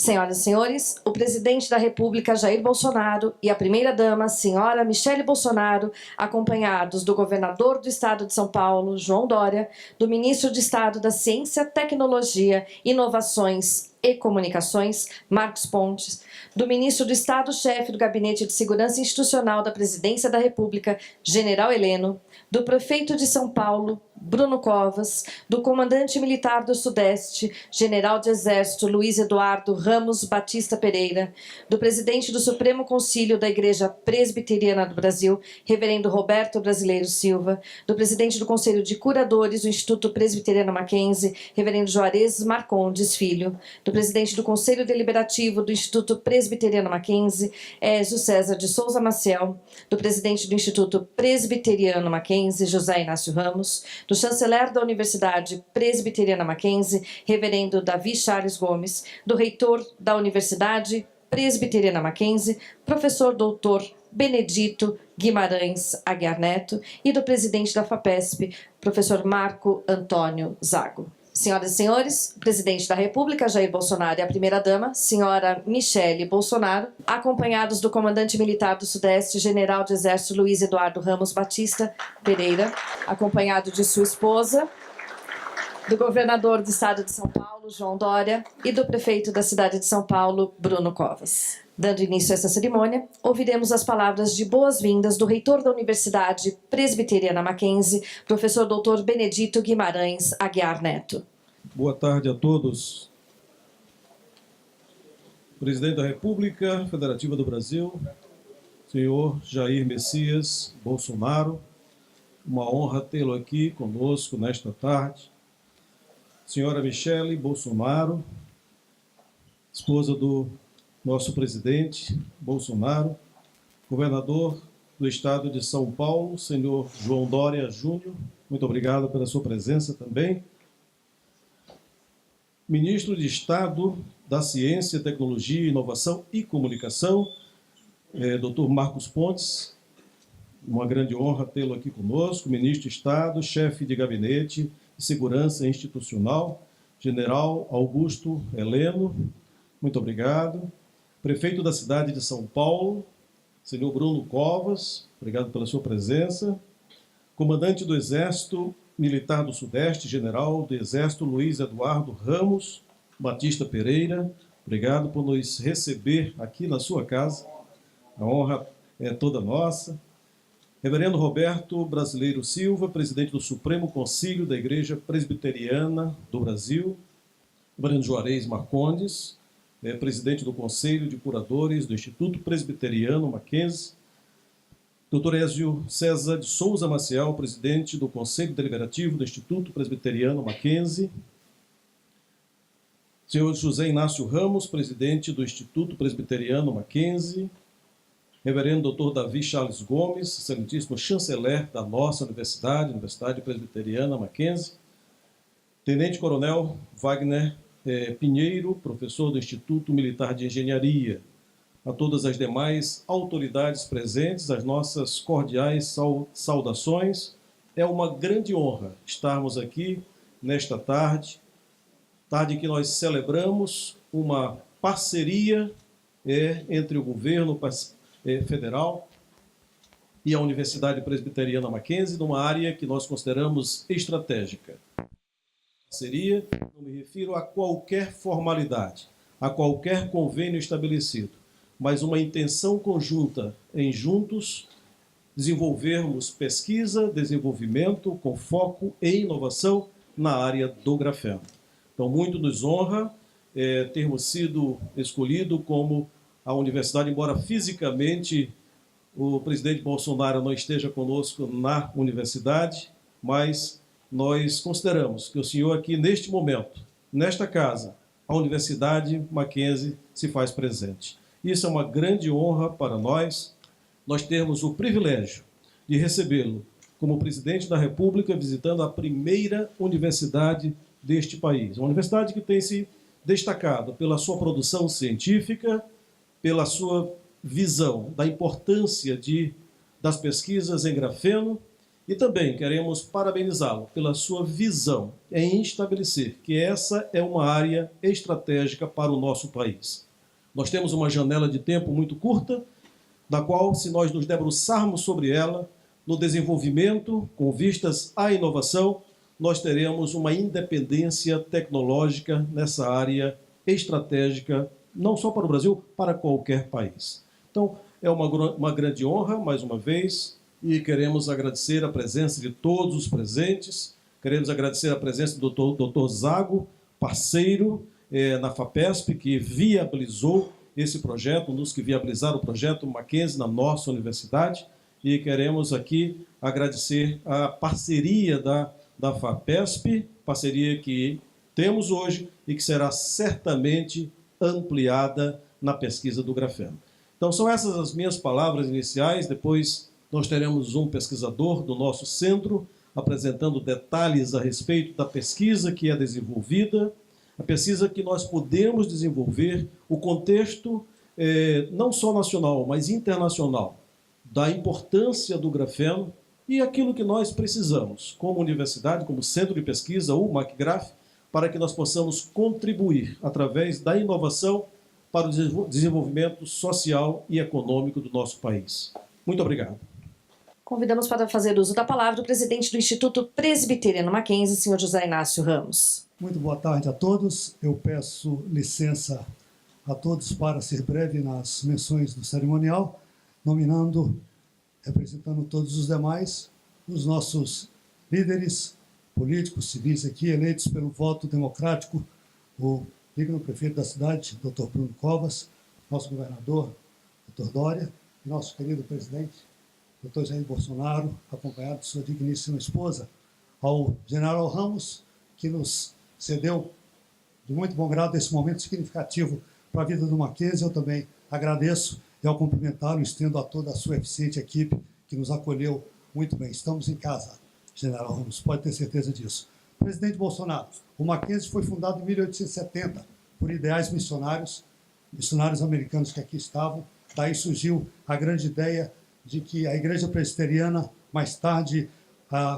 Senhoras e senhores, o presidente da República, Jair Bolsonaro, e a primeira-dama, senhora Michele Bolsonaro, acompanhados do governador do estado de São Paulo, João Dória, do ministro de Estado da Ciência, Tecnologia, Inovações e Comunicações, Marcos Pontes, do ministro do Estado-chefe do Gabinete de Segurança Institucional da Presidência da República, General Heleno, do prefeito de São Paulo, Bruno Covas, do comandante militar do Sudeste, general de Exército Luiz Eduardo Ramos Batista Pereira, do presidente do Supremo Concílio da Igreja Presbiteriana do Brasil, reverendo Roberto Brasileiro Silva, do presidente do Conselho de Curadores do Instituto Presbiteriano Mackenzie, reverendo Juarez Marcondes Filho, do presidente do Conselho Deliberativo do Instituto Presbiteriano Mackenzie, Ézio César de Souza Maciel, do presidente do Instituto Presbiteriano Mackenzie, José Inácio Ramos, do chanceler da Universidade Presbiteriana Mackenzie, reverendo Davi Charles Gomes, do reitor da Universidade Presbiteriana Mackenzie, professor doutor Benedito Guimarães Aguiar Neto, e do presidente da FAPESP, professor Marco Antônio Zago. Senhoras e senhores, o presidente da República, Jair Bolsonaro, e a primeira-dama, senhora Michele Bolsonaro, acompanhados do comandante militar do Sudeste, general de Exército Luiz Eduardo Ramos Batista Pereira, acompanhado de sua esposa, do governador do estado de São Paulo, João Dória, e do prefeito da cidade de São Paulo, Bruno Covas. Dando início a essa cerimônia, ouviremos as palavras de boas-vindas do reitor da Universidade Presbiteriana Mackenzie, professor doutor Benedito Guimarães Aguiar Neto. Boa tarde a todos. Presidente da República Federativa do Brasil, senhor Jair Messias Bolsonaro, uma honra tê-lo aqui conosco nesta tarde. Senhora Michele Bolsonaro, esposa do nosso presidente Bolsonaro, governador do estado de São Paulo, senhor João Dória Júnior, muito obrigado pela sua presença também. Ministro de Estado da Ciência, Tecnologia, Inovação e Comunicação, doutor Marcos Pontes, uma grande honra tê-lo aqui conosco. Ministro de Estado, chefe de Gabinete de Segurança Institucional, general Augusto Heleno, muito obrigado. Prefeito da cidade de São Paulo, senhor Bruno Covas, obrigado pela sua presença. Comandante do Exército Militar do Sudeste, general do Exército Luiz Eduardo Ramos Batista Pereira, obrigado por nos receber aqui na sua casa. A honra é toda nossa. Reverendo Roberto Brasileiro Silva, presidente do Supremo Concílio da Igreja Presbiteriana do Brasil. Reverendo Juarez Marcondes, presidente do Conselho de Curadores do Instituto Presbiteriano Mackenzie. Dr. Ézio César de Souza Maciel, presidente do Conselho Deliberativo do Instituto Presbiteriano Mackenzie. Senhor José Inácio Ramos, presidente do Instituto Presbiteriano Mackenzie. Reverendo Dr. Davi Charles Gomes, excelentíssimo chanceler da nossa universidade, Universidade Presbiteriana Mackenzie. Tenente Coronel Wagner Pinheiro, professor do Instituto Militar de Engenharia. A todas as demais autoridades presentes, as nossas cordiais saudações. É uma grande honra estarmos aqui nesta tarde em que nós celebramos uma parceria entre o governo federal e a Universidade Presbiteriana Mackenzie, numa área que nós consideramos estratégica. Parceria, não me refiro a qualquer formalidade, a qualquer convênio estabelecido, mas uma intenção conjunta em juntos desenvolvermos pesquisa, desenvolvimento com foco em inovação na área do grafeno. Então, muito nos honra termos sido escolhido como a universidade, embora fisicamente o presidente Bolsonaro não esteja conosco na universidade, mas nós consideramos que o senhor aqui, neste momento, nesta casa, a Universidade Mackenzie se faz presente. Isso é uma grande honra para nós termos o privilégio de recebê-lo como presidente da República, visitando a primeira universidade deste país. Uma universidade que tem se destacado pela sua produção científica, pela sua visão da importância das pesquisas em grafeno E também queremos parabenizá-lo pela sua visão em estabelecer que essa é uma área estratégica para o nosso país. Nós temos uma janela de tempo muito curta, da qual, se nós nos debruçarmos sobre ela, no desenvolvimento, com vistas à inovação, nós teremos uma independência tecnológica nessa área estratégica, não só para o Brasil, para qualquer país. Então, é uma grande honra, mais uma vez, e queremos agradecer a presença de todos os presentes, queremos agradecer a presença do Dr. Zago, parceiro na FAPESP, que viabilizou esse projeto, um dos que viabilizaram o projeto Mackenzie na nossa universidade, e queremos aqui agradecer a parceria da FAPESP, parceria que temos hoje e que será certamente ampliada na pesquisa do grafeno. Então, são essas as minhas palavras iniciais. Depois nós teremos um pesquisador do nosso centro apresentando detalhes a respeito da pesquisa que é desenvolvida, a pesquisa que nós podemos desenvolver, o contexto não só nacional, mas internacional, da importância do grafeno e aquilo que nós precisamos, como universidade, como centro de pesquisa, o MacGraf, para que nós possamos contribuir, através da inovação, para o desenvolvimento social e econômico do nosso país. Muito obrigado. Convidamos para fazer uso da palavra o presidente do Instituto Presbiteriano Mackenzie, senhor José Inácio Ramos. Muito boa tarde a todos. Eu peço licença a todos para ser breve nas menções do cerimonial, nominando, representando todos os demais, os nossos líderes políticos, civis aqui, eleitos pelo voto democrático, o digno prefeito da cidade, Dr. Bruno Covas, nosso governador, Dr. Dória, e nosso querido presidente, Dr. Jair Bolsonaro, acompanhado de sua digníssima esposa, ao general Ramos, que nos cedeu de muito bom grado esse momento significativo para a vida do Mackenzie. Eu também agradeço e, ao cumprimentá-lo, estendo a toda a sua eficiente equipe que nos acolheu muito bem. Estamos em casa, general Ramos, pode ter certeza disso. Presidente Bolsonaro, o Mackenzie foi fundado em 1870 por ideais missionários americanos que aqui estavam. Daí surgiu a grande ideia de que a Igreja Presbiteriana, mais tarde,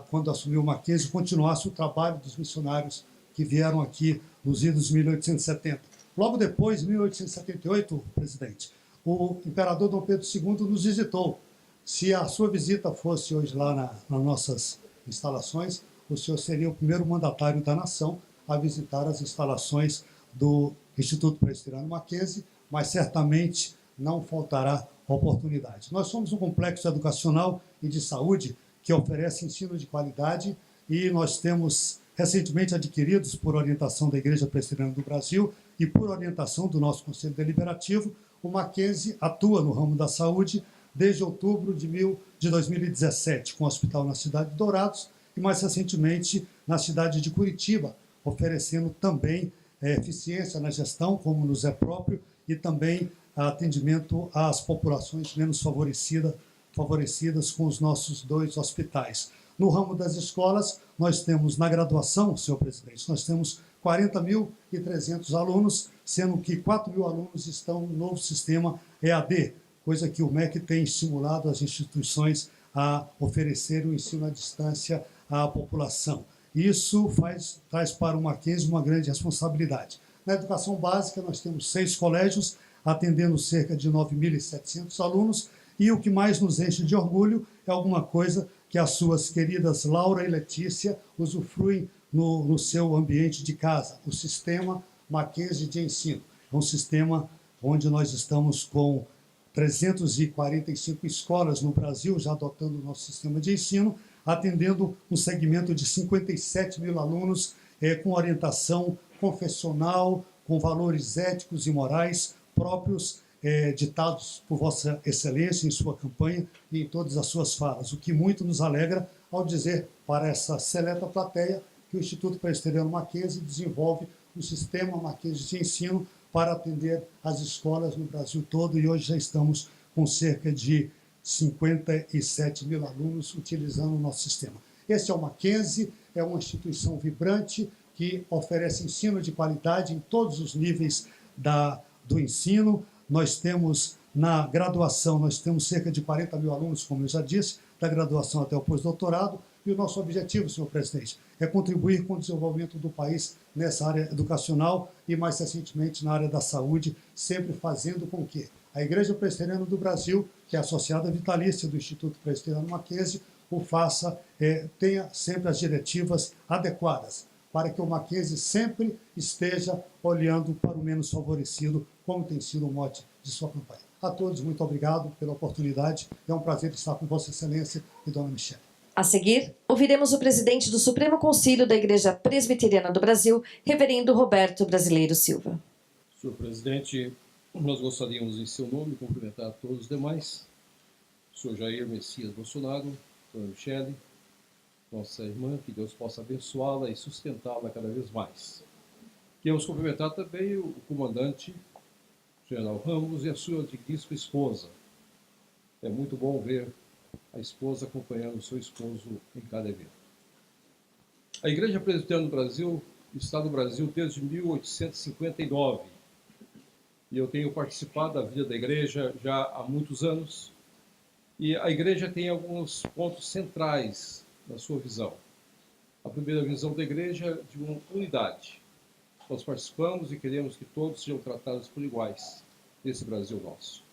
quando assumiu o Mackenzie, continuasse o trabalho dos missionários que vieram aqui nos idos de 1870. Logo depois, em 1878, presidente, o imperador Dom Pedro II nos visitou. Se a sua visita fosse hoje lá nas nossas instalações, o senhor seria o primeiro mandatário da nação a visitar as instalações do Instituto Presbiteriano Mackenzie, mas certamente não faltará oportunidade. Nós somos um complexo educacional e de saúde que oferece ensino de qualidade e nós temos recentemente adquiridos, por orientação da Igreja Presbiteriana do Brasil e por orientação do nosso Conselho Deliberativo, o Mackenzie atua no ramo da saúde desde outubro de 2017, com o hospital na cidade de Dourados e mais recentemente na cidade de Curitiba, oferecendo também eficiência na gestão, como nos é próprio, e também atendimento às populações menos favorecidas com os nossos 2 hospitais. No ramo das escolas, nós temos, na graduação, senhor presidente, nós temos 40.300 alunos, sendo que 4.000 alunos estão no novo sistema EAD, coisa que o MEC tem estimulado as instituições a oferecer o ensino à distância à população. Isso traz para o Mackenzie uma grande responsabilidade. Na educação básica, nós temos 6 colégios, atendendo cerca de 9.700 alunos, e o que mais nos enche de orgulho é alguma coisa que as suas queridas Laura e Letícia usufruem no seu ambiente de casa, o sistema Mackenzie de ensino. É um sistema onde nós estamos com 345 escolas no Brasil, já adotando o nosso sistema de ensino, atendendo um segmento de 57.000 alunos com orientação confessional, com valores éticos e morais próprios, ditados por Vossa Excelência em sua campanha e em todas as suas falas, o que muito nos alegra ao dizer para essa seleta plateia que o Instituto Presbiteriano Mackenzie desenvolve um sistema Mackenzie de ensino para atender as escolas no Brasil todo, e hoje já estamos com cerca de 57.000 alunos utilizando o nosso sistema. Esse é o Mackenzie, é uma instituição vibrante que oferece ensino de qualidade em todos os níveis do ensino. Nós temos, na graduação, nós temos cerca de 40.000 alunos, como eu já disse. da graduação até o pós-doutorado. E o nosso objetivo, senhor presidente, é contribuir com o desenvolvimento do país nessa área educacional e, mais recentemente, na área da saúde, sempre fazendo com que a Igreja Presbiteriana do Brasil, que é associada vitalícia do Instituto Presbiteriano Mackenzie, o faça, tenha sempre as diretivas adequadas, para que o Mackenzie sempre esteja olhando para o menos favorecido, como tem sido o mote de sua campanha. A todos, muito obrigado pela oportunidade. É um prazer estar com Vossa Excelência e Dona Michele. A seguir, ouviremos o presidente do Supremo Concílio da Igreja Presbiteriana do Brasil, reverendo Roberto Brasileiro Silva. Senhor presidente, nós gostaríamos, em seu nome, cumprimentar todos os demais. Senhor Jair Messias Bolsonaro, Dona Michele, nossa irmã, que Deus possa abençoá-la e sustentá-la cada vez mais. Queremos cumprimentar também o comandante General Ramos e a sua digníssima esposa. É muito bom ver a esposa acompanhando o seu esposo em cada evento. A Igreja Presbiteriana do Brasil está no Brasil desde 1859 e eu tenho participado da vida da igreja já há muitos anos. E a igreja tem alguns pontos centrais na sua visão. A primeira visão da igreja é de uma unidade. Nós participamos e queremos que todos sejam tratados por iguais nesse Brasil nosso.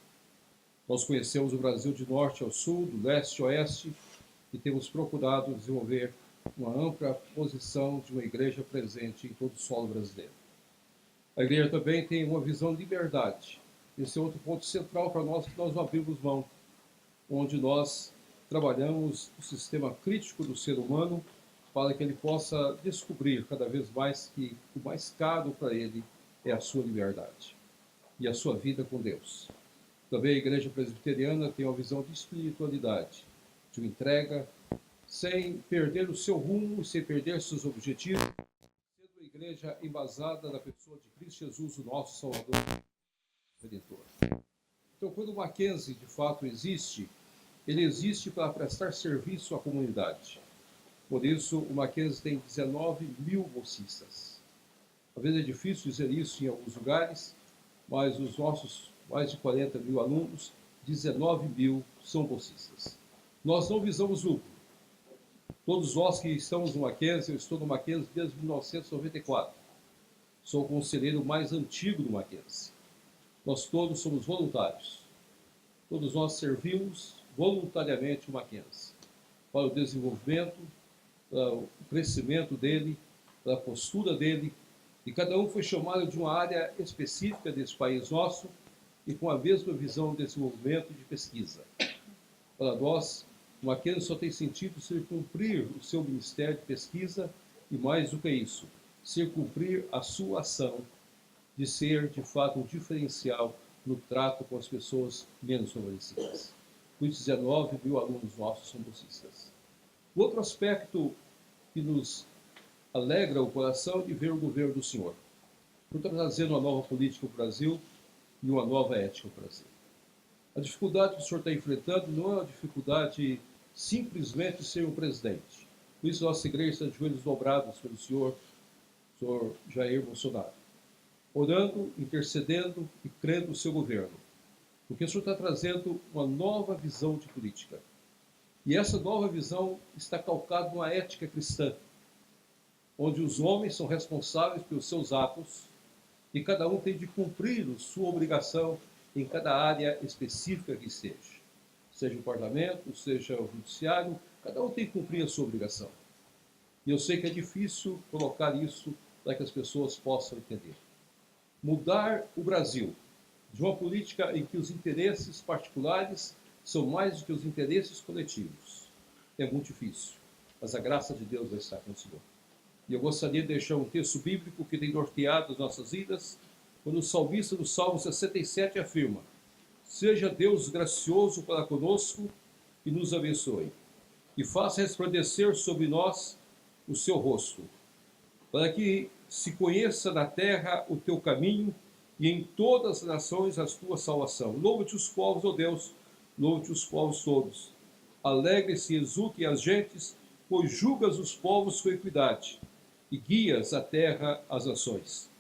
Nós conhecemos o Brasil de norte ao sul, do leste ao oeste, e temos procurado desenvolver uma ampla posição de uma igreja presente em todo o solo brasileiro. A igreja também tem uma visão de liberdade. Esse é outro ponto central para nós, que nós não abrimos mão, onde nós trabalhamos o sistema crítico do ser humano para que ele possa descobrir cada vez mais que o mais caro para ele é a sua liberdade e a sua vida com Deus. Também a Igreja Presbiteriana tem uma visão de espiritualidade, de entrega, sem perder o seu rumo e sem perder seus objetivos, sendo uma igreja embasada na pessoa de Cristo Jesus, o nosso Salvador e Redentor. Então, quando o Mackenzie, de fato, existe, ele existe para prestar serviço à comunidade. Por isso, o Mackenzie tem 19 mil bolsistas. Às vezes é difícil dizer isso em alguns lugares, mas os nossos mais de 40 mil alunos, 19 mil são bolsistas. Nós não visamos lucro. Todos nós que estamos no Mackenzie, eu estou no Mackenzie desde 1994. Sou o conselheiro mais antigo do Mackenzie. Nós todos somos voluntários. Todos nós servimos voluntariamente o Mackenzie para o desenvolvimento, para o crescimento dele, para a postura dele. E cada um foi chamado de uma área específica desse país nosso e com a mesma visão de desenvolvimento e de pesquisa. Para nós, o Mackenzie só tem sentido se cumprir o seu ministério de pesquisa e, mais do que isso, se cumprir a sua ação de ser, de fato, um diferencial no trato com as pessoas menos favorecidas. Os 19 mil alunos nossos são bolsistas. O outro aspecto que nos alegra o coração é de ver o governo do Senhor, por trazer uma nova política para o Brasil e uma nova ética para o Brasil. A dificuldade que o senhor está enfrentando não é uma dificuldade simplesmente de ser um presidente. Por isso, nossa igreja está de joelhos dobrados pelo senhor Jair Bolsonaro, orando, intercedendo e crendo no seu governo. Porque o senhor está trazendo uma nova visão de política. E essa nova visão está calcada numa ética cristã, onde os homens são responsáveis pelos seus atos e cada um tem de cumprir a sua obrigação em cada área específica que esteja. Seja o parlamento, seja o judiciário, cada um tem que cumprir a sua obrigação. E eu sei que é difícil colocar isso para que as pessoas possam entender. Mudar o Brasil de uma política em que os interesses particulares são mais do que os interesses coletivos é muito difícil, mas a graça de Deus vai estar com o Senhor. E eu gostaria de deixar um texto bíblico que tem norteado as nossas vidas, quando o salmista do Salmo 67 afirma: seja Deus gracioso para conosco e nos abençoe, e faça resplandecer sobre nós o seu rosto, para que se conheça na terra o teu caminho e em todas as nações a tua salvação. Louve-te os povos, ó Deus, louve-te os povos todos. Alegre-se e exultem as gentes, pois julgas os povos com equidade e guias a terra às nações.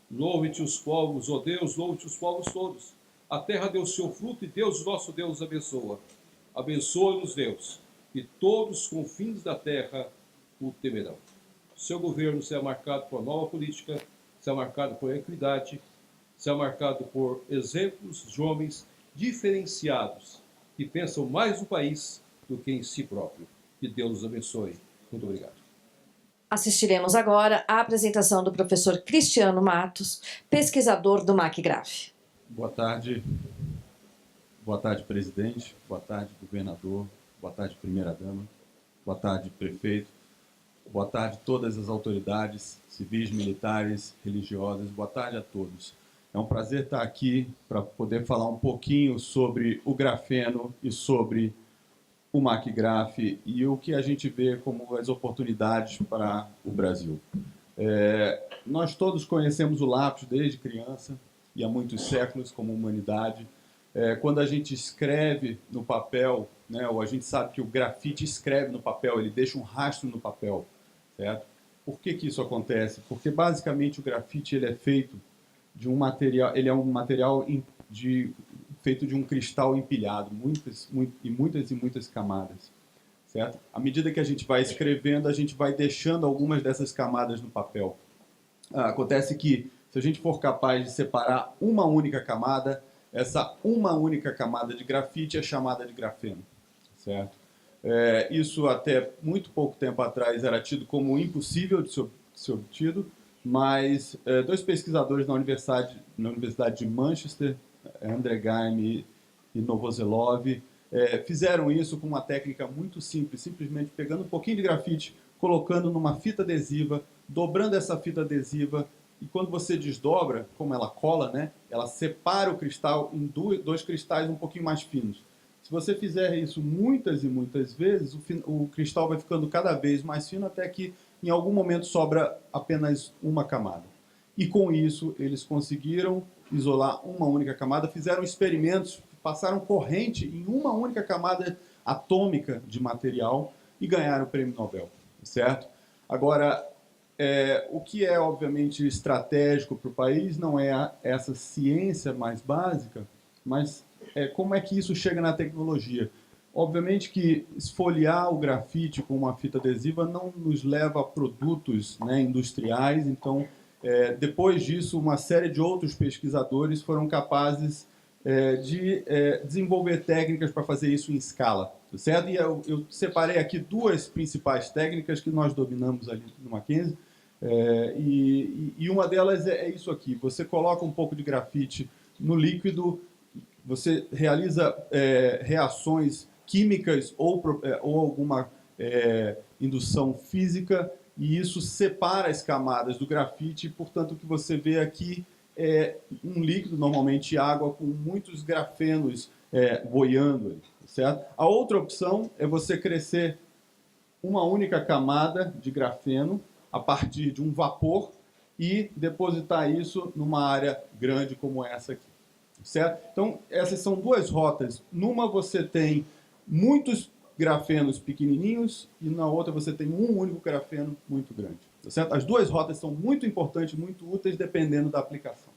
Louve-te os povos, ó Deus, louve-te os povos todos. A terra deu seu fruto e Deus, nosso Deus, abençoa. Abençoa-nos, Deus, e todos os confins da terra o temerão. Seu governo será marcado por nova política, será marcado por equidade, será marcado por exemplos de homens diferenciados, que pensam mais no país do que em si próprio. Que Deus os abençoe. Muito obrigado. Assistiremos agora à apresentação do professor Cristiano Matos, pesquisador do MACGRAF. Boa tarde. Boa tarde, presidente. Boa tarde, governador. Boa tarde, primeira-dama. Boa tarde, prefeito. Boa tarde, todas as autoridades civis, militares, religiosas. Boa tarde a todos. É um prazer estar aqui para poder falar um pouquinho sobre o grafeno e sobre o MACGRAF e o que a gente vê como as oportunidades para o Brasil. Nós todos conhecemos o lápis desde criança e há muitos séculos como humanidade. Quando a gente escreve no papel, né, ou a gente sabe que o grafite escreve no papel, ele deixa um rastro no papel, certo? Por que que isso acontece? Porque basicamente o grafite ele é feito de um material, ele é um material feito de um cristal empilhado, muitas camadas, certo? À medida que a gente vai escrevendo, a gente vai deixando algumas dessas camadas no papel. Acontece que, se a gente for capaz de separar uma única camada, essa uma única camada de grafite é chamada de grafeno, certo? Isso até muito pouco tempo atrás era tido como impossível de ser obtido, mas dois pesquisadores na Universidade de Manchester, André Geim e Novoselov, fizeram isso com uma técnica muito simples, simplesmente pegando um pouquinho de grafite, colocando numa fita adesiva, dobrando essa fita adesiva, e quando você desdobra, como ela cola, né, ela separa o cristal em dois cristais um pouquinho mais finos. Se você fizer isso muitas e muitas vezes, o cristal vai ficando cada vez mais fino até que em algum momento sobra apenas uma camada. E com isso eles conseguiram isolar uma única camada, fizeram experimentos, passaram corrente em uma única camada atômica de material e ganharam o prêmio Nobel, certo? Agora, o que é obviamente estratégico para o país não é essa ciência mais básica, mas como é que isso chega na tecnologia. Obviamente que esfoliar o grafite com uma fita adesiva não nos leva a produtos, né, industriais, então depois disso uma série de outros pesquisadores foram capazes de desenvolver técnicas para fazer isso em escala, certo? E eu separei aqui duas principais técnicas que nós dominamos ali no Mackenzie, e uma delas é isso aqui: você coloca um pouco de grafite no líquido, você realiza reações químicas ou alguma indução física, e isso separa as camadas do grafite, portanto o que você vê aqui é um líquido, normalmente água, com muitos grafenos boiando, certo? A outra opção é você crescer uma única camada de grafeno a partir de um vapor e depositar isso numa área grande como essa aqui, certo? Então, essas são duas rotas. Numa você tem muitos grafenos pequenininhos e na outra você tem um único grafeno muito grande, certo? As duas rotas são muito importantes, muito úteis, dependendo da aplicação.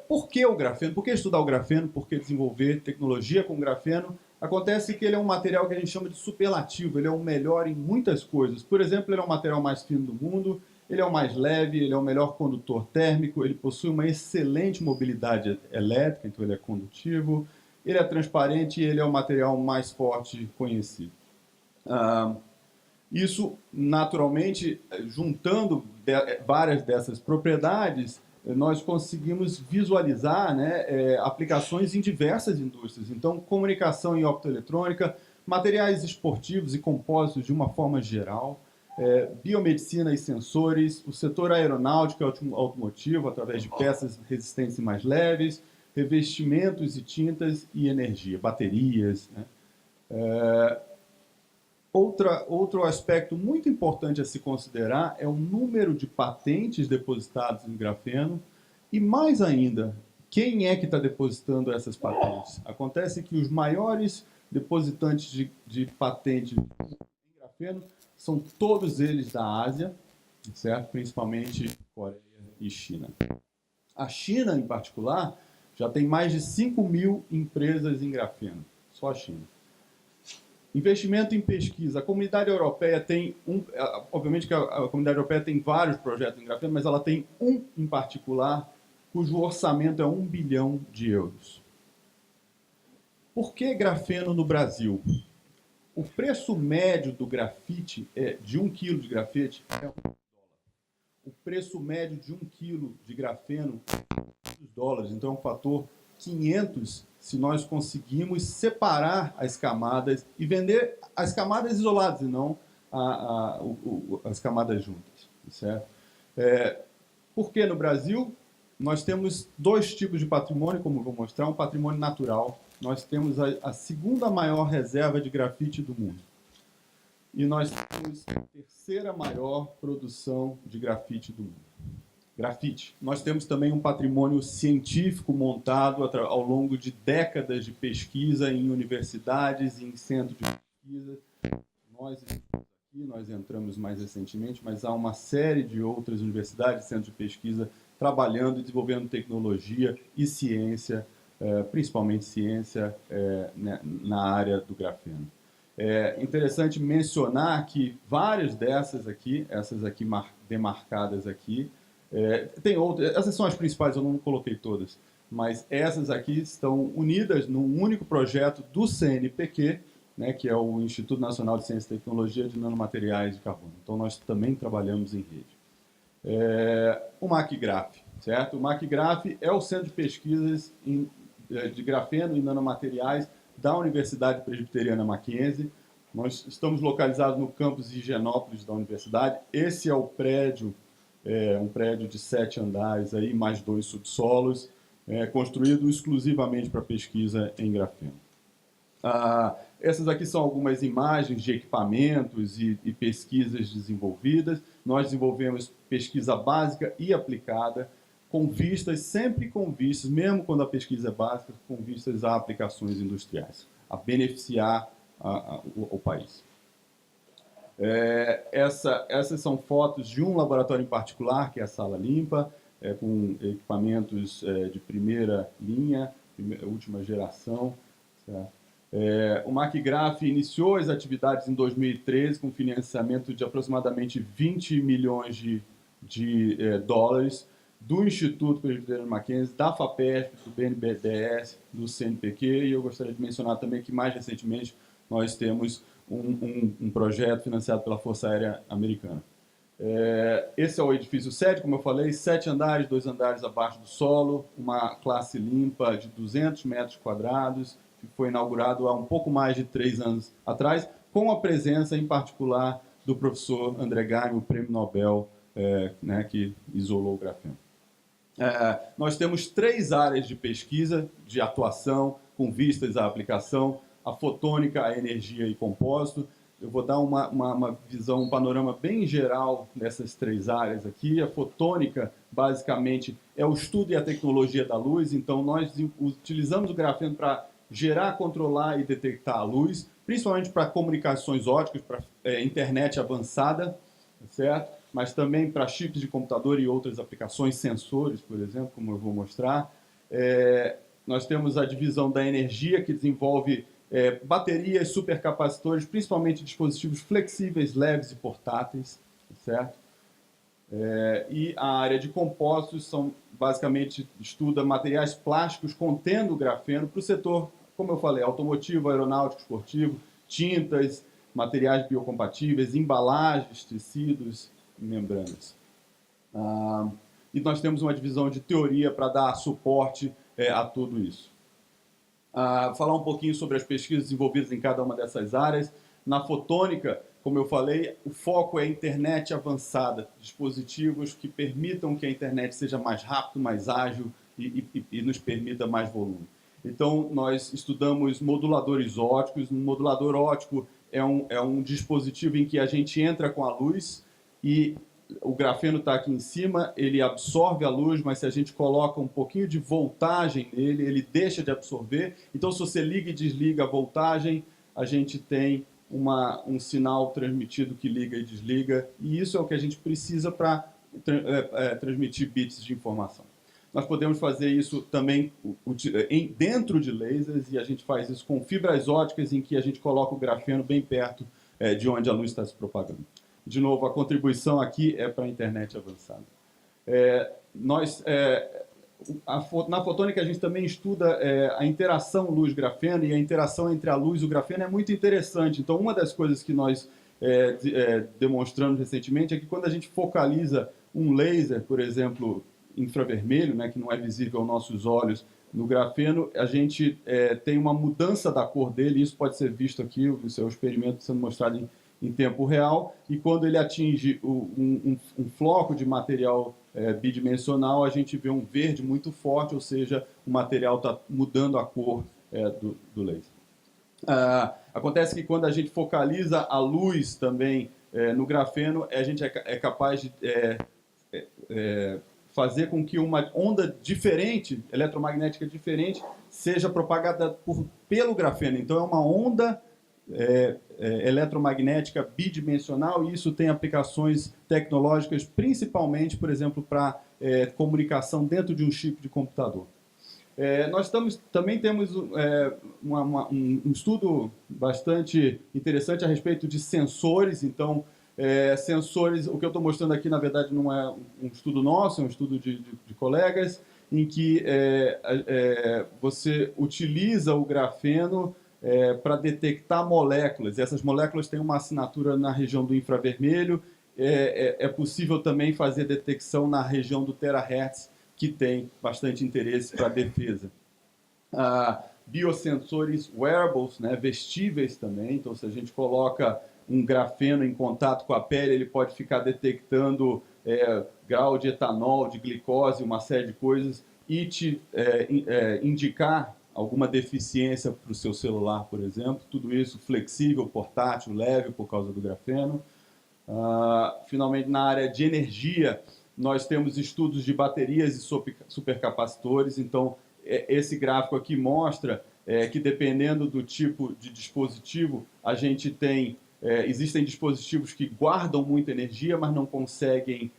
Por que o grafeno? Por que estudar o grafeno? Por que desenvolver tecnologia com grafeno? Acontece que ele é um material que a gente chama de superlativo, ele é o melhor em muitas coisas. Por exemplo, ele é o material mais fino do mundo, ele é o mais leve, ele é o melhor condutor térmico, ele possui uma excelente mobilidade elétrica, então ele é condutivo, ele é transparente e ele é o material mais forte conhecido. Isso, naturalmente, juntando várias dessas propriedades, nós conseguimos visualizar, né, aplicações em diversas indústrias. Então, comunicação e optoeletrônica, materiais esportivos e compósitos de uma forma geral, biomedicina e sensores, o setor aeronáutico e automotivo, através de peças resistentes e mais leves, revestimentos e tintas e energia, baterias, né? Outro aspecto muito importante a se considerar é o número de patentes depositadas em grafeno e, mais ainda, quem é que está depositando essas patentes. Acontece que os maiores depositantes de patente em grafeno são todos eles da Ásia, certo? Principalmente Coreia e China. A China, em particular, já tem mais de 5.000 empresas em grafeno, só a China. Investimento em pesquisa. A comunidade europeia tem obviamente que a comunidade europeia tem vários projetos em grafeno, mas ela tem um em particular, cujo orçamento é 1 bilhão de euros. Por que grafeno no Brasil? O preço médio do grafite, de 1 quilo de grafite, é $1. O preço médio de 1 quilo de grafeno é $2. Então, é um fator 500 se nós conseguimos separar as camadas e vender as camadas isoladas e não as camadas juntas. Certo? Por que no Brasil? Nós temos 2 tipos de patrimônio, como eu vou mostrar, um patrimônio natural. Nós temos a segunda maior reserva de grafite do mundo. E nós temos a terceira maior produção de grafite do mundo. Grafite. Nós temos também um patrimônio científico montado ao longo de décadas de pesquisa em universidades e em centros de pesquisa. Nós entramos mais recentemente, mas há uma série de outras universidades e centros de pesquisa trabalhando e desenvolvendo tecnologia e ciência, principalmente ciência na área do grafeno. É interessante mencionar que várias dessas aqui, essas aqui demarcadas aqui, tem outras, essas são as principais, eu não coloquei todas, mas essas aqui estão unidas num único projeto do CNPq, né, que é o Instituto Nacional de Ciência e Tecnologia de Nanomateriais de Carbono. Então, nós também trabalhamos em rede. O MACGRAF, certo? O MACGRAF é o Centro de Pesquisas de Grafeno e Nanomateriais da Universidade Presbiteriana Mackenzie. Nós estamos localizados no campus de Higienópolis da universidade. Esse é o prédio, um prédio de 7 andares, aí, mais 2 subsolos, construído exclusivamente para pesquisa em grafeno. Essas aqui são algumas imagens de equipamentos e pesquisas desenvolvidas. Nós desenvolvemos pesquisa básica e aplicada, sempre com vistas, mesmo quando a pesquisa é básica, com vistas a aplicações industriais, a beneficiar o país. Essas são fotos de um laboratório em particular, que é a Sala Limpa, com equipamentos de primeira linha, última geração, certo? O MACGRAF iniciou as atividades em 2013 com financiamento de aproximadamente 20 milhões de dólares do Instituto Presbiteriano Mackenzie, da FAPESP, do BNDES, do CNPq, e eu gostaria de mencionar também que, mais recentemente, nós temos um projeto financiado pela Força Aérea Americana. Esse é o edifício 7, como eu falei, 7 andares, 2 andares abaixo do solo, uma classe limpa de 200 metros quadrados, que foi inaugurado há um pouco mais de 3 anos atrás, com a presença, em particular, do professor André Geim, o prêmio Nobel, né, que isolou o grafeno. Nós temos 3 áreas de pesquisa, de atuação, com vistas à aplicação: a fotônica, a energia e compósito. Eu vou dar uma visão, um panorama bem geral dessas 3 áreas aqui. A fotônica, basicamente, é o estudo e a tecnologia da luz. Então, nós utilizamos o grafeno para gerar, controlar e detectar a luz, principalmente para comunicações óticas, para internet avançada, certo? Mas também para chips de computador e outras aplicações, sensores, por exemplo, como eu vou mostrar. Nós temos a divisão da energia, que desenvolve baterias, supercapacitores, principalmente dispositivos flexíveis, leves e portáteis, certo? E a área de compostos basicamente estuda materiais plásticos contendo grafeno para o setor, como eu falei, automotivo, aeronáutico, esportivo, tintas, materiais biocompatíveis, embalagens, tecidos e membranas. E nós temos uma divisão de teoria para dar suporte a tudo isso. Falar um pouquinho sobre as pesquisas desenvolvidas em cada uma dessas áreas. Na fotônica, como eu falei, o foco é a internet avançada, dispositivos que permitam que a internet seja mais rápido, mais ágil e nos permita mais volume. Então, nós estudamos moduladores óticos. Um modulador óptico é um dispositivo em que a gente entra com a luz e o grafeno está aqui em cima, ele absorve a luz, mas se a gente coloca um pouquinho de voltagem nele, ele deixa de absorver. Então, se você liga e desliga a voltagem, a gente tem um sinal transmitido que liga e desliga, e isso é o que a gente precisa para transmitir bits de informação. Nós podemos fazer isso também dentro de lasers, e a gente faz isso com fibras óticas, em que a gente coloca o grafeno bem perto de onde a luz está se propagando. De novo, a contribuição aqui é para a internet avançada. Na fotônica a gente também estuda a interação luz-grafeno, e a interação entre a luz e o grafeno é muito interessante. Então, uma das coisas que nós demonstramos recentemente é que quando a gente focaliza um laser, por exemplo, infravermelho, né, que não é visível aos nossos olhos, no grafeno, a gente tem uma mudança da cor dele. Isso pode ser visto aqui, o seu experimento sendo mostrado em tempo real, e quando ele atinge um floco de material bidimensional, a gente vê um verde muito forte, ou seja, o material está mudando a cor do laser. Acontece que quando a gente focaliza a luz também no grafeno, a gente é capaz de fazer com que uma onda diferente, eletromagnética diferente, seja propagada pelo grafeno. Então, é uma onda eletromagnética bidimensional, e isso tem aplicações tecnológicas, principalmente, por exemplo, para comunicação dentro de um chip de computador. Nós também temos um estudo bastante interessante a respeito de sensores. Então, sensores, o que eu estou mostrando aqui, na verdade, não é um estudo nosso, é um estudo de colegas, em que você utiliza o grafeno para detectar moléculas. E essas moléculas têm uma assinatura na região do infravermelho. É possível também fazer detecção na região do terahertz, que tem bastante interesse para a defesa. Biosensores wearables, né, vestíveis também. Então, se a gente coloca um grafeno em contato com a pele, ele pode ficar detectando grau de etanol, de glicose, uma série de coisas, e te indicar alguma deficiência para o seu celular, por exemplo. Tudo isso flexível, portátil, leve por causa do grafeno. Finalmente, na área de energia, nós temos estudos de baterias e supercapacitores. Então, esse gráfico aqui mostra que, dependendo do tipo de dispositivo, a gente tem... existem dispositivos que guardam muita energia, mas não conseguem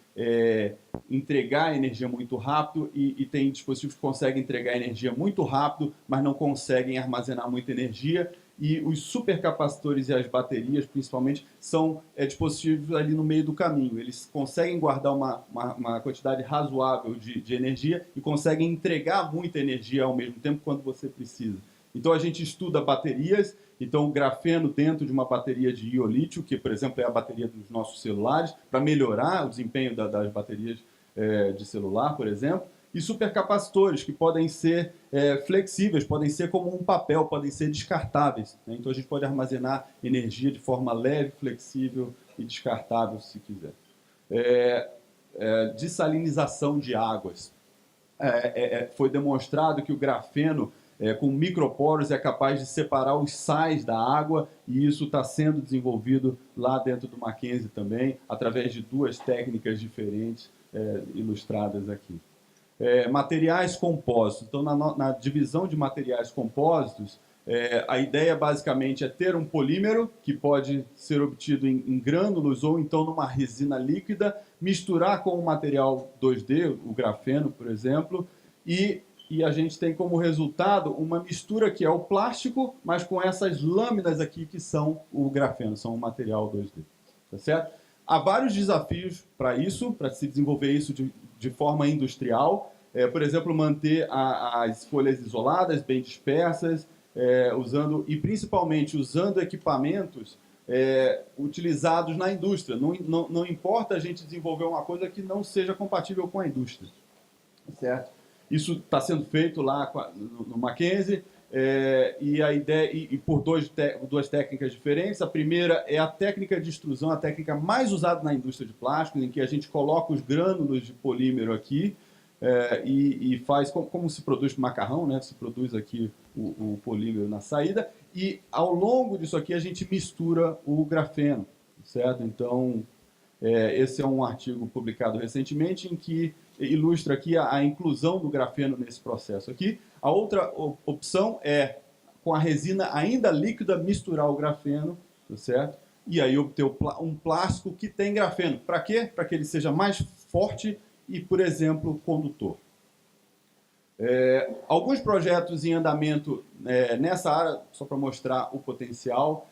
entregar energia muito rápido, e tem dispositivos que conseguem entregar energia muito rápido, mas não conseguem armazenar muita energia. E os supercapacitores e as baterias, principalmente, são dispositivos ali no meio do caminho. Eles conseguem guardar uma quantidade razoável de energia e conseguem entregar muita energia ao mesmo tempo quando você precisa. Então, a gente estuda baterias. Então, o grafeno dentro de uma bateria de íon-lítio, que, por exemplo, é a bateria dos nossos celulares, para melhorar o desempenho das baterias de celular, por exemplo. E supercapacitores, que podem ser flexíveis, podem ser como um papel, podem ser descartáveis, né? Então, a gente pode armazenar energia de forma leve, flexível e descartável, se quiser. Dessalinização de águas. Foi demonstrado que o grafeno, com microporos, é capaz de separar os sais da água, e isso está sendo desenvolvido lá dentro do Mackenzie também, através de duas técnicas diferentes ilustradas aqui. Materiais compósitos. Então, na divisão de materiais compósitos, a ideia basicamente é ter um polímero que pode ser obtido em grânulos ou então numa resina líquida, misturar com o material 2D, o grafeno, por exemplo, e a gente tem como resultado uma mistura que é o plástico, mas com essas lâminas aqui que são o grafeno, são o material 2D. Tá certo? Há vários desafios para isso, para se desenvolver isso de forma industrial. Por exemplo, manter as folhas isoladas, bem dispersas, e principalmente usando equipamentos utilizados na indústria. Não importa a gente desenvolver uma coisa que não seja compatível com a indústria. Certo? Isso está sendo feito lá no Mackenzie, e a ideia, por duas técnicas diferentes. A primeira é a técnica de extrusão, a técnica mais usada na indústria de plásticos, em que a gente coloca os grânulos de polímero aqui, e faz como se produz macarrão, né? Se produz aqui o polímero na saída, e ao longo disso aqui a gente mistura o grafeno, certo? Então, esse é um artigo publicado recentemente em que ilustra aqui a inclusão do grafeno nesse processo aqui. A outra opção é, com a resina ainda líquida, misturar o grafeno, certo? E aí obter um plástico que tem grafeno. Para quê? Para que ele seja mais forte e, por exemplo, condutor. Alguns projetos em andamento nessa área, só para mostrar o potencial,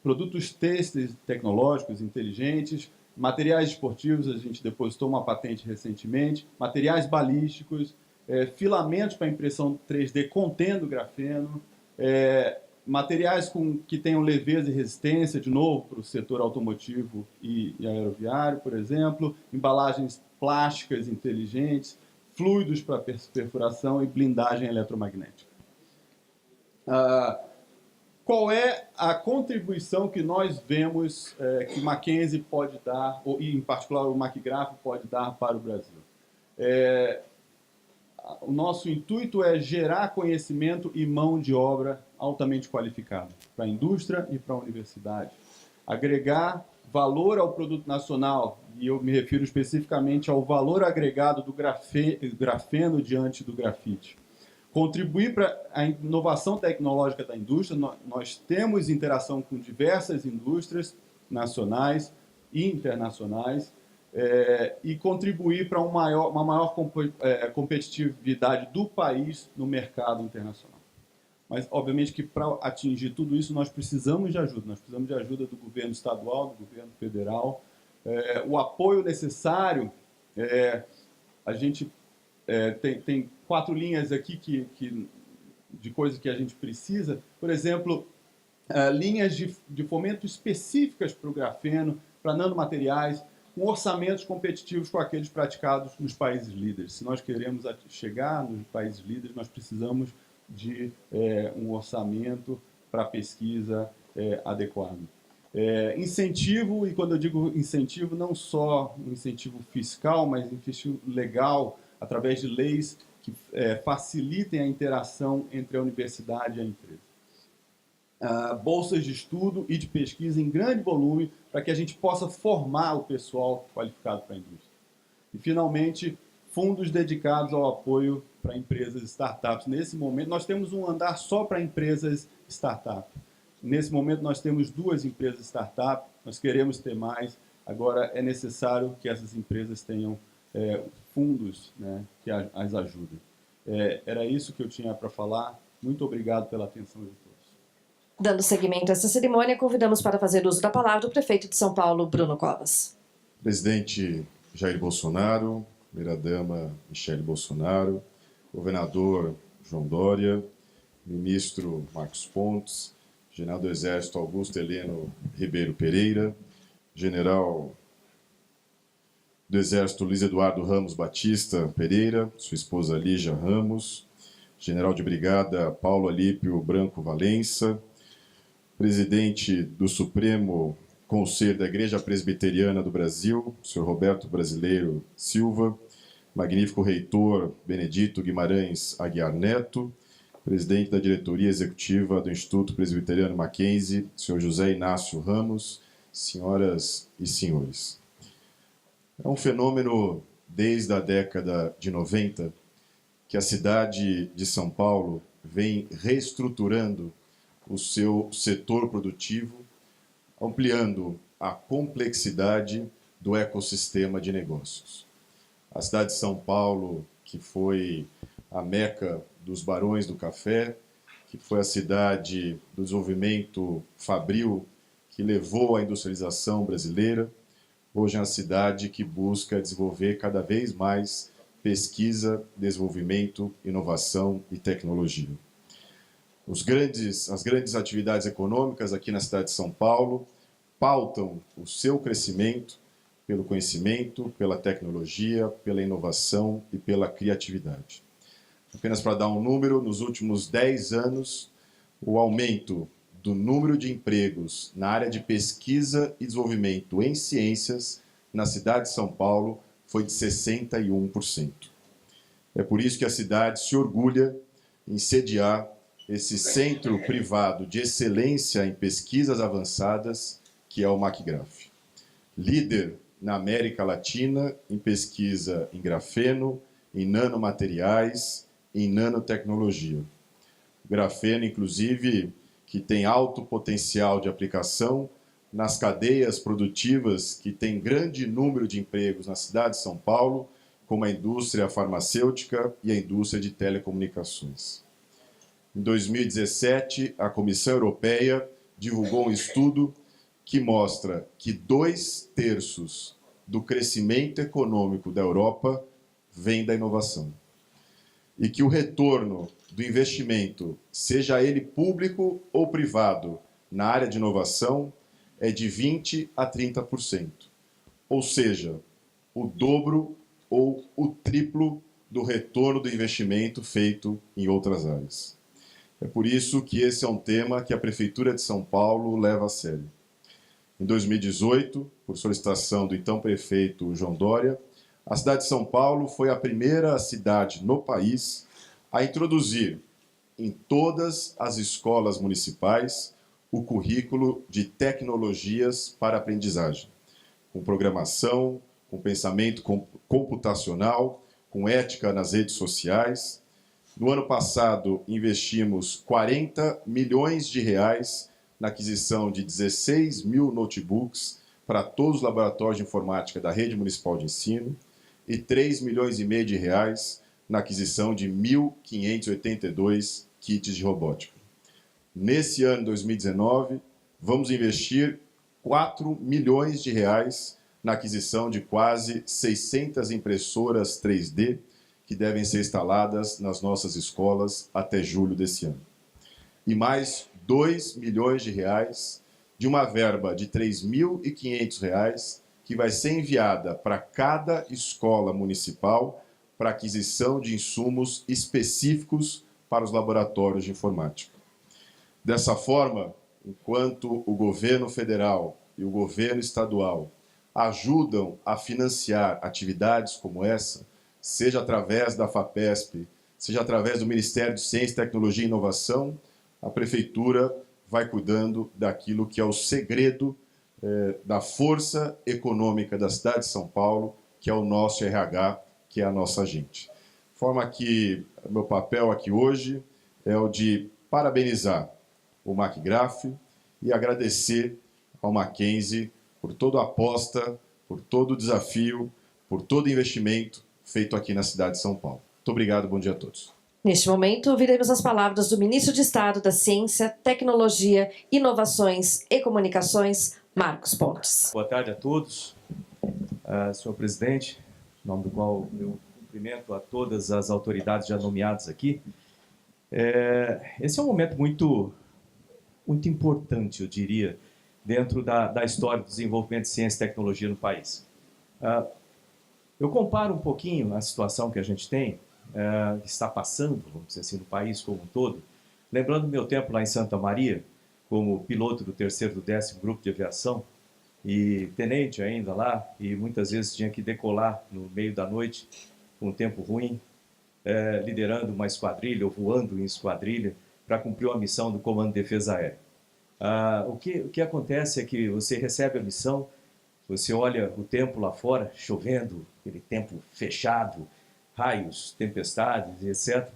produtos têxteis tecnológicos inteligentes, materiais esportivos, a gente depositou uma patente recentemente, materiais balísticos, filamentos para impressão 3D contendo grafeno, materiais que tenham leveza e resistência, de novo, para o setor automotivo e aeroviário, por exemplo, embalagens plásticas inteligentes, fluidos para perfuração e blindagem eletromagnética. Qual é a contribuição que nós vemos que o Mackenzie pode dar, e em particular o McGrath pode dar para o Brasil? O nosso intuito é gerar conhecimento e mão de obra altamente qualificada para a indústria e para a universidade. Agregar valor ao produto nacional, e eu me refiro especificamente ao valor agregado do grafeno diante do grafite. Contribuir para a inovação tecnológica da indústria. Nós temos interação com diversas indústrias nacionais e internacionais, e contribuir para uma maior competitividade do país no mercado internacional. Mas, obviamente, que para atingir tudo isso, nós precisamos de ajuda. Nós precisamos de ajuda do governo estadual, do governo federal. O apoio necessário, a gente tem 4 linhas aqui de coisas que a gente precisa. Por exemplo, linhas de fomento específicas para o grafeno, para nanomateriais, com orçamentos competitivos com aqueles praticados nos países líderes. Se nós queremos chegar nos países líderes, nós precisamos de um orçamento para pesquisa adequado. Incentivo, e quando eu digo incentivo, não só um incentivo fiscal, mas um incentivo legal, através de leis que facilitem a interação entre a universidade e a empresa. Bolsas de estudo e de pesquisa em grande volume para que a gente possa formar o pessoal qualificado para a indústria. E, finalmente, fundos dedicados ao apoio para empresas startups. Nesse momento, nós temos um andar só para empresas startup. Nesse momento, nós temos 2 empresas startup, nós queremos ter mais. Agora, é necessário que essas empresas tenham fundos, né, que as ajudem. Era isso que eu tinha para falar. Muito obrigado pela atenção de todos. Dando seguimento a essa cerimônia, convidamos para fazer uso da palavra o prefeito de São Paulo, Bruno Covas. Presidente Jair Bolsonaro, primeira-dama Michele Bolsonaro, governador João Dória, ministro Marcos Pontes, general do Exército Augusto Heleno Ribeiro Pereira, general do Exército Luiz Eduardo Ramos Batista Pereira, sua esposa Lígia Ramos, general de brigada Paulo Alípio Branco Valença, presidente do Supremo Conselho da Igreja Presbiteriana do Brasil, senhor Roberto Brasileiro Silva, magnífico reitor Benedito Guimarães Aguiar Neto, presidente da diretoria executiva do Instituto Presbiteriano Mackenzie, senhor José Inácio Ramos, senhoras e senhores. É um fenômeno desde a década de 90 que a cidade de São Paulo vem reestruturando o seu setor produtivo, ampliando a complexidade do ecossistema de negócios. A cidade de São Paulo, que foi a meca dos barões do café, que foi a cidade do desenvolvimento fabril que levou à industrialização brasileira, hoje é uma cidade que busca desenvolver cada vez mais pesquisa, desenvolvimento, inovação e tecnologia. As grandes atividades econômicas aqui na cidade de São Paulo pautam o seu crescimento pelo conhecimento, pela tecnologia, pela inovação e pela criatividade. Apenas para dar um número, nos últimos 10 anos, o aumento do número de empregos na área de pesquisa e desenvolvimento em ciências na cidade de São Paulo foi de 61%. É por isso que a cidade se orgulha em sediar esse centro privado de excelência em pesquisas avançadas, que é o McGrath. Líder na América Latina em pesquisa em grafeno, em nanomateriais, em nanotecnologia. O grafeno, inclusive, que tem alto potencial de aplicação nas cadeias produtivas que tem grande número de empregos na cidade de São Paulo como a indústria farmacêutica e a indústria de telecomunicações. Em 2017, a Comissão Europeia divulgou um estudo que mostra que 2/3 do crescimento econômico da Europa vem da inovação. E que o retorno do investimento, seja ele público ou privado, na área de inovação, é de 20% a 30%. Ou seja, o dobro ou o triplo do retorno do investimento feito em outras áreas. É por isso que esse é um tema que a Prefeitura de São Paulo leva a sério. Em 2018, por solicitação do então prefeito João Dória, a cidade de São Paulo foi a primeira cidade no país a introduzir em todas as escolas municipais o currículo de tecnologias para aprendizagem, com programação, com pensamento computacional, com ética nas redes sociais. No ano passado, investimos 40 milhões de reais na aquisição de 16 mil notebooks para todos os laboratórios de informática da Rede Municipal de Ensino e 3 milhões e meio de reais na aquisição de 1.582 kits de robótica. Nesse ano, 2019, vamos investir 4 milhões de reais na aquisição de quase 600 impressoras 3D que devem ser instaladas nas nossas escolas até julho desse ano. E mais 2 milhões de reais de uma verba de R$ 3.500 que vai ser enviada para cada escola municipal para aquisição de insumos específicos para os laboratórios de informática. Dessa forma, enquanto o governo federal e o governo estadual ajudam a financiar atividades como essa, seja através da FAPESP, seja através do Ministério de Ciência, Tecnologia e Inovação, a Prefeitura vai cuidando daquilo que é o segredo da força econômica da cidade de São Paulo, que é o nosso RH, que é a nossa gente. De forma que meu papel aqui hoje é o de parabenizar o McGrath e agradecer ao Mackenzie por toda a aposta, por todo o desafio, por todo o investimento feito aqui na cidade de São Paulo. Muito obrigado, bom dia a todos. Neste momento, ouviremos as palavras do Ministro de Estado da Ciência, Tecnologia, Inovações e Comunicações, Marcos Pontes. Boa tarde a todos. Senhor Presidente, em nome do qual eu cumprimento a todas as autoridades já nomeadas aqui. Esse é um momento muito importante, eu diria, dentro da história do desenvolvimento de ciência e tecnologia no país. Eu comparo um pouquinho a situação que a gente tem, que está passando, vamos dizer assim, no país como um todo, lembrando meu tempo lá em Santa Maria, como piloto do 3º e do 10º Grupo de Aviação, e tenente ainda lá, e muitas vezes tinha que decolar no meio da noite, com um tempo ruim, liderando uma esquadrilha ou voando em esquadrilha, para cumprir uma missão do Comando de Defesa Aérea. O que acontece é que você recebe a missão, você olha o tempo lá fora, chovendo, aquele tempo fechado, raios, tempestades, etc.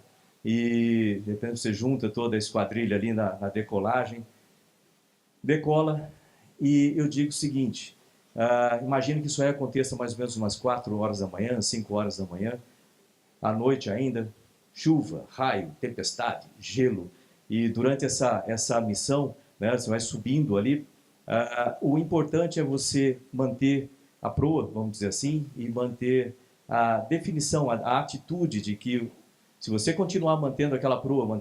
E de repente você junta toda a esquadrilha ali na decolagem, decola, e eu digo o seguinte, imagine que isso aí aconteça mais ou menos umas 4 horas da manhã, 5 horas da manhã, à noite ainda, chuva, raio, tempestade, gelo, e durante essa missão, né, você vai subindo ali, o importante é você manter a proa, vamos dizer assim, e manter a definição, a atitude de que se você continuar mantendo aquela proa,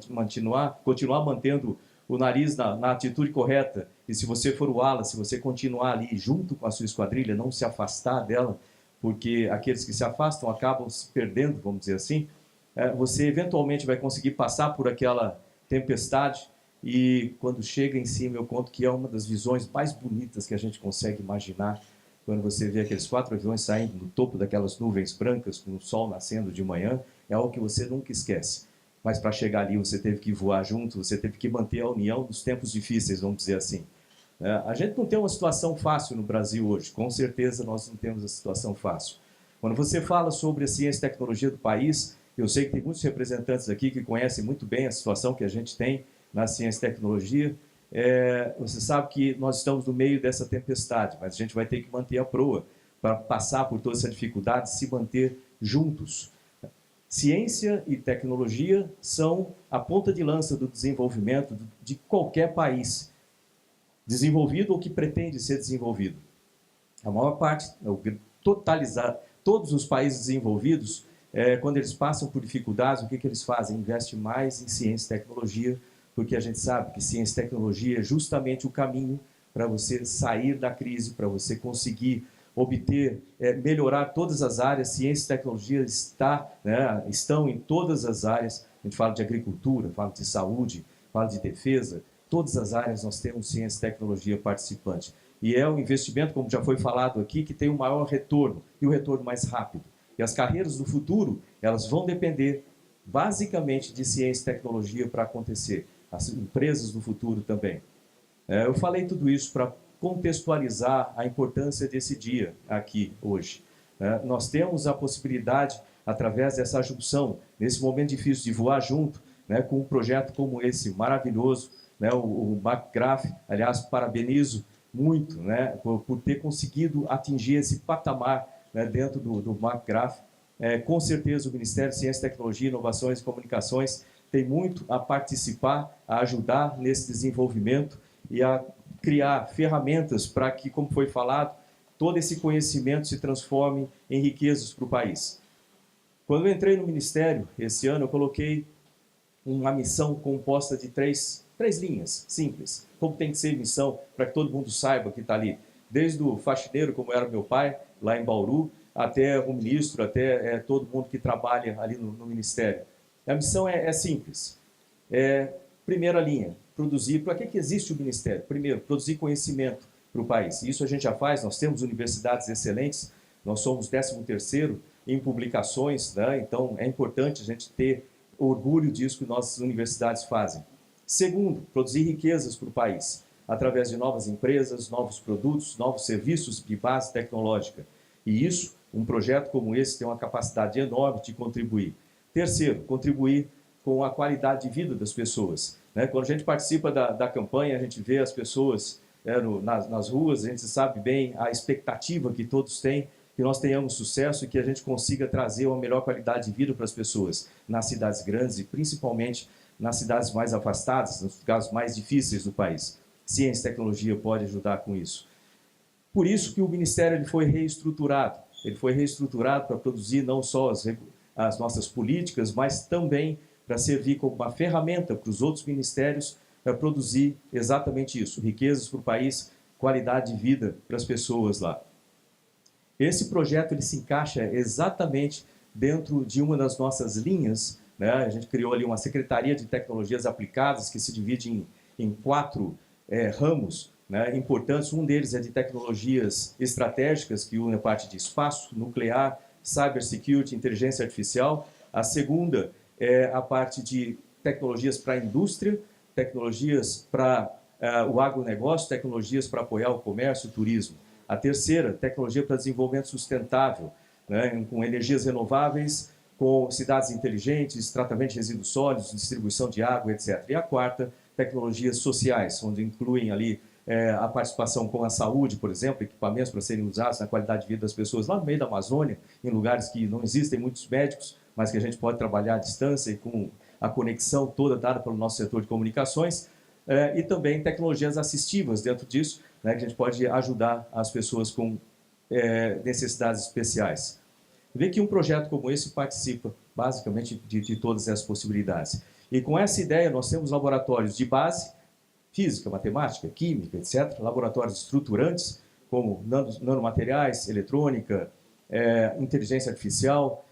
continuar mantendo o nariz na atitude correta, e se você for o ala, se você continuar ali junto com a sua esquadrilha, não se afastar dela, porque aqueles que se afastam acabam se perdendo, vamos dizer assim, você eventualmente vai conseguir passar por aquela tempestade, e quando chega em cima eu conto que é uma das visões mais bonitas que a gente consegue imaginar, quando você vê aqueles 4 aviões saindo no topo daquelas nuvens brancas, com o sol nascendo de manhã, é algo que você nunca esquece. Mas para chegar ali você teve que voar junto, você teve que manter a união nos tempos difíceis, vamos dizer assim. A gente não tem uma situação fácil no Brasil hoje, com certeza nós não temos a situação fácil. Quando você fala sobre a ciência e tecnologia do país, eu sei que tem muitos representantes aqui que conhecem muito bem a situação que a gente tem na ciência e tecnologia. Você sabe que nós estamos no meio dessa tempestade, mas a gente vai ter que manter a proa para passar por toda essa dificuldade, se manter juntos. Ciência e tecnologia são a ponta de lança do desenvolvimento de qualquer país desenvolvido ou que pretende ser desenvolvido. A maior parte, totalizar, todos os países desenvolvidos, quando eles passam por dificuldades, o que eles fazem? Investem mais em ciência e tecnologia, porque a gente sabe que ciência e tecnologia é justamente o caminho para você sair da crise, para você conseguir obter, melhorar todas as áreas. Ciência e tecnologia estão em todas as áreas. A gente fala de agricultura, fala de saúde, fala de defesa. Todas as áreas nós temos ciência e tecnologia participante. E é um investimento, como já foi falado aqui, que tem um maior retorno, e o retorno mais rápido. E as carreiras do futuro, elas vão depender basicamente de ciência e tecnologia para acontecer. As empresas do futuro também. Eu falei tudo isso para contextualizar a importância desse dia aqui hoje. Nós temos a possibilidade, através dessa junção, nesse momento difícil de voar junto, com um projeto como esse maravilhoso, o McGrath. Aliás, parabenizo muito por ter conseguido atingir esse patamar dentro do McGrath. Com certeza o Ministério de Ciência, Tecnologia, Inovações e Comunicações tem muito a participar, a ajudar nesse desenvolvimento e a criar ferramentas para que, como foi falado, todo esse conhecimento se transforme em riquezas para o país. Quando eu entrei no Ministério, esse ano, eu coloquei uma missão composta de três linhas simples. Como tem que ser missão, para que todo mundo saiba que está ali. Desde o faxineiro, como era meu pai, lá em Bauru, até o ministro, até todo mundo que trabalha ali no Ministério. A missão é simples. Primeira linha, produzir. Para que existe o Ministério? Primeiro, produzir conhecimento para o país. Isso a gente já faz, nós temos universidades excelentes, nós somos 13º em publicações, então é importante a gente ter orgulho disso que nossas universidades fazem. Segundo, produzir riquezas para o país, através de novas empresas, novos produtos, novos serviços de base tecnológica. E isso, um projeto como esse tem uma capacidade enorme de contribuir. Terceiro, contribuir com a qualidade de vida das pessoas. Quando a gente participa da campanha, a gente vê as pessoas nas ruas, a gente sabe bem a expectativa que todos têm, que nós tenhamos sucesso e que a gente consiga trazer uma melhor qualidade de vida para as pessoas nas cidades grandes e principalmente nas cidades mais afastadas, nos casos mais difíceis do país. Ciência e tecnologia pode ajudar com isso. Por isso que o Ministério ele foi reestruturado. Ele foi reestruturado para produzir não só as nossas políticas, mas também para servir como uma ferramenta para os outros ministérios para produzir exatamente isso, riquezas para o país, qualidade de vida para as pessoas lá. Esse projeto ele se encaixa exatamente dentro de uma das nossas linhas. A gente criou ali uma Secretaria de Tecnologias Aplicadas que se divide em 4 ramos importantes. Um deles é de tecnologias estratégicas, que une a parte de espaço, nuclear, cybersecurity, inteligência artificial. A segunda é a parte de tecnologias para a indústria, tecnologias para o agronegócio, tecnologias para apoiar o comércio e o turismo. A terceira, tecnologia para desenvolvimento sustentável, com energias renováveis, com cidades inteligentes, tratamento de resíduos sólidos, distribuição de água, etc. E a quarta, tecnologias sociais, onde incluem ali a participação com a saúde, por exemplo, equipamentos para serem usados na qualidade de vida das pessoas lá no meio da Amazônia, em lugares que não existem muitos médicos, mas que a gente pode trabalhar à distância e com a conexão toda dada pelo nosso setor de comunicações, e também tecnologias assistivas dentro disso, que a gente pode ajudar as pessoas com necessidades especiais. Vê que um projeto como esse participa basicamente de todas essas possibilidades. E com essa ideia nós temos laboratórios de base, física, matemática, química, etc., laboratórios estruturantes, como nanomateriais, eletrônica, inteligência artificial,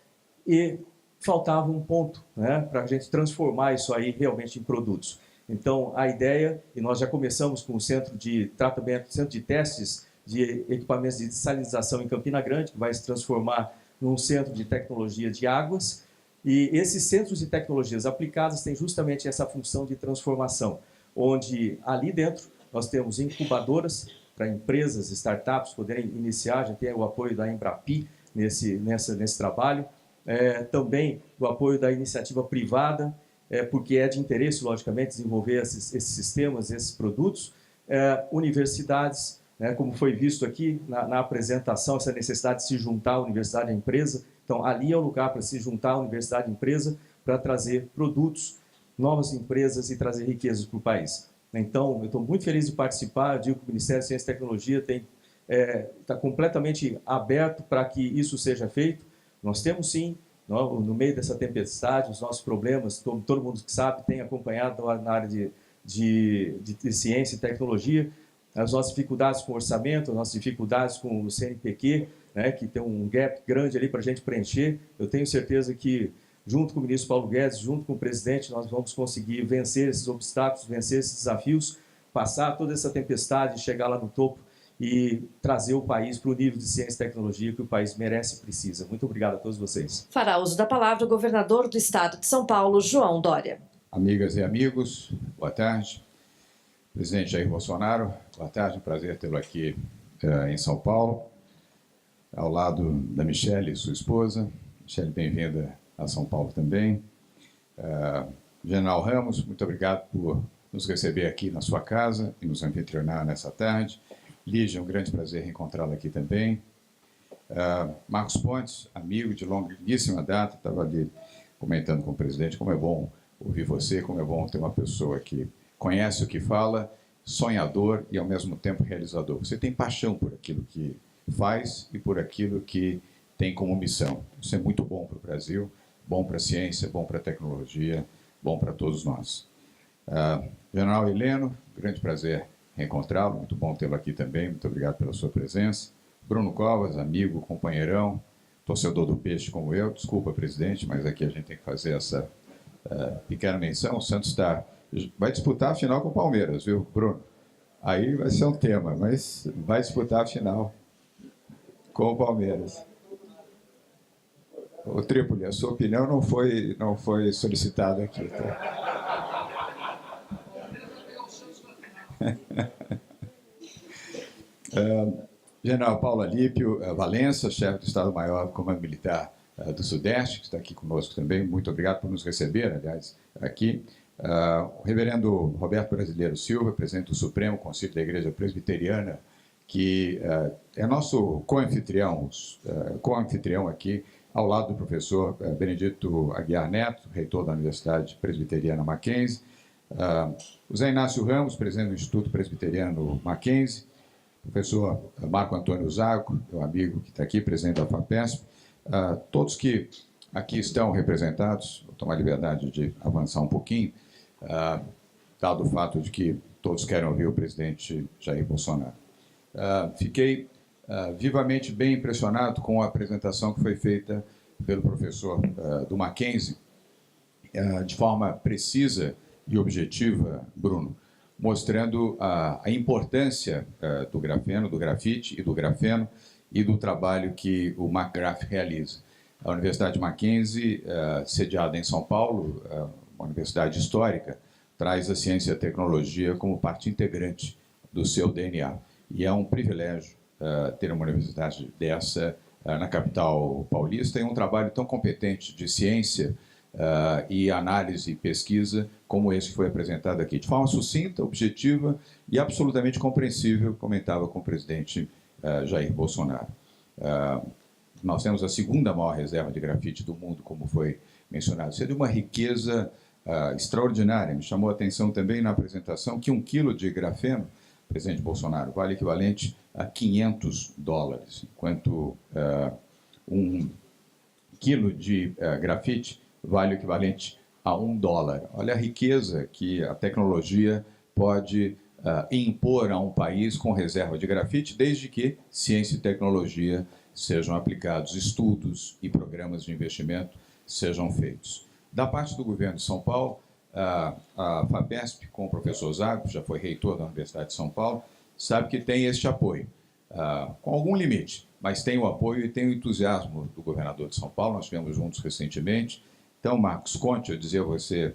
e faltava um ponto para a gente transformar isso aí realmente em produtos. Então, a ideia, e nós já começamos com o centro de tratamento, centro de testes de equipamentos de dessalinização em Campina Grande, que vai se transformar num centro de tecnologia de águas, e esses centros de tecnologias aplicadas têm justamente essa função de transformação, onde ali dentro nós temos incubadoras para empresas, startups poderem iniciar, já tem o apoio da Embrapi nesse trabalho, também o apoio da iniciativa privada, porque é de interesse, logicamente, desenvolver esses sistemas, esses produtos, universidades, como foi visto aqui na apresentação, essa necessidade de se juntar a universidade à empresa, Então, ali é o lugar para se juntar a universidade e empresa para trazer produtos, novas empresas e trazer riquezas para o país. Então, eu estou muito feliz de participar. Eu digo que o Ministério da Ciência e Tecnologia está completamente aberto para que isso seja feito. Nós temos, sim, no meio dessa tempestade, os nossos problemas, todo mundo que sabe tem acompanhado na área de ciência e tecnologia, as nossas dificuldades com o orçamento, as nossas dificuldades com o CNPq, né, que tem um gap grande ali para a gente preencher. Eu tenho certeza que, junto com o ministro Paulo Guedes, junto com o presidente, nós vamos conseguir vencer esses obstáculos, vencer esses desafios, passar toda essa tempestade, chegar lá no topo e trazer o país para o nível de ciência e tecnologia que o país merece e precisa. Muito obrigado a todos vocês. Fará uso da palavra o governador do estado de São Paulo, João Dória. Amigas e amigos, boa tarde. Presidente Jair Bolsonaro, boa tarde, um prazer tê-lo aqui em São Paulo, ao lado da Michele, sua esposa. Michele, bem-vinda a São Paulo também. General Ramos, muito obrigado por nos receber aqui na sua casa e nos anfitrionar nessa tarde. Lígia, um grande prazer reencontrá-la aqui também. Marcos Pontes, amigo de longuíssima data, estava ali comentando com o presidente como é bom ouvir você, como é bom ter uma pessoa que conhece o que fala, sonhador e, ao mesmo tempo, realizador. Você tem paixão por aquilo que faz e por aquilo que tem como missão. Isso é muito bom para o Brasil, bom para a ciência, bom para a tecnologia, bom para todos nós. General Heleno, grande prazer reencontrá-lo, muito bom tê-lo aqui também, muito obrigado pela sua presença. Bruno Covas, amigo, companheirão, torcedor do Peixe como eu, desculpa, presidente, mas aqui a gente tem que fazer essa pequena menção. O Santos vai disputar a final com o Palmeiras, viu, Bruno? Aí vai ser um tema, mas vai disputar a final com o Palmeiras. Ô, Trípoli, a sua opinião não foi solicitada aqui, tá? General Paulo Alípio Valença, chefe do Estado-Maior do Comando Militar do Sudeste, que está aqui conosco também. Muito obrigado por nos receber, aliás, aqui. O reverendo Roberto Brasileiro Silva, presidente do Supremo Conselho da Igreja Presbiteriana, que é nosso co-anfitrião aqui, ao lado do professor Benedito Aguiar Neto, reitor da Universidade Presbiteriana Mackenzie, o Zé Inácio Ramos, presidente do Instituto Presbiteriano Mackenzie, professor Marco Antônio Zago, meu amigo que está aqui, presidente da FAPESP, todos que aqui estão representados. Vou tomar a liberdade de avançar um pouquinho, dado o fato de que todos querem ouvir o presidente Jair Bolsonaro. Fiquei vivamente bem impressionado com a apresentação que foi feita pelo professor do Mackenzie, de forma precisa e objetiva, Bruno, mostrando a importância do grafeno, do grafite e do grafeno e do trabalho que o McGrath realiza. A Universidade Mackenzie, sediada em São Paulo, uma universidade histórica, traz a ciência e a tecnologia como parte integrante do seu DNA. E é um privilégio ter uma universidade dessa na capital paulista e um trabalho tão competente de ciência e análise e pesquisa como esse que foi apresentado aqui. De forma sucinta, objetiva e absolutamente compreensível, comentava com o presidente Jair Bolsonaro. Nós temos a segunda maior reserva de grafite do mundo, como foi mencionado. Isso é de uma riqueza extraordinária. Me chamou a atenção também na apresentação que 1 quilo de grafeno, presidente Bolsonaro, vale equivalente a $500, enquanto 1 quilo de grafite vale o equivalente a $1. Olha a riqueza que a tecnologia pode impor a um país com reserva de grafite, desde que ciência e tecnologia sejam aplicados, estudos e programas de investimento sejam feitos. Da parte do governo de São Paulo, a FAPESP, com o professor Zago, que já foi reitor da Universidade de São Paulo, sabe que tem este apoio, com algum limite, mas tem o apoio e tem o entusiasmo do governador de São Paulo. Nós estivemos juntos recentemente. Então, Marcos, conte, eu dizia a você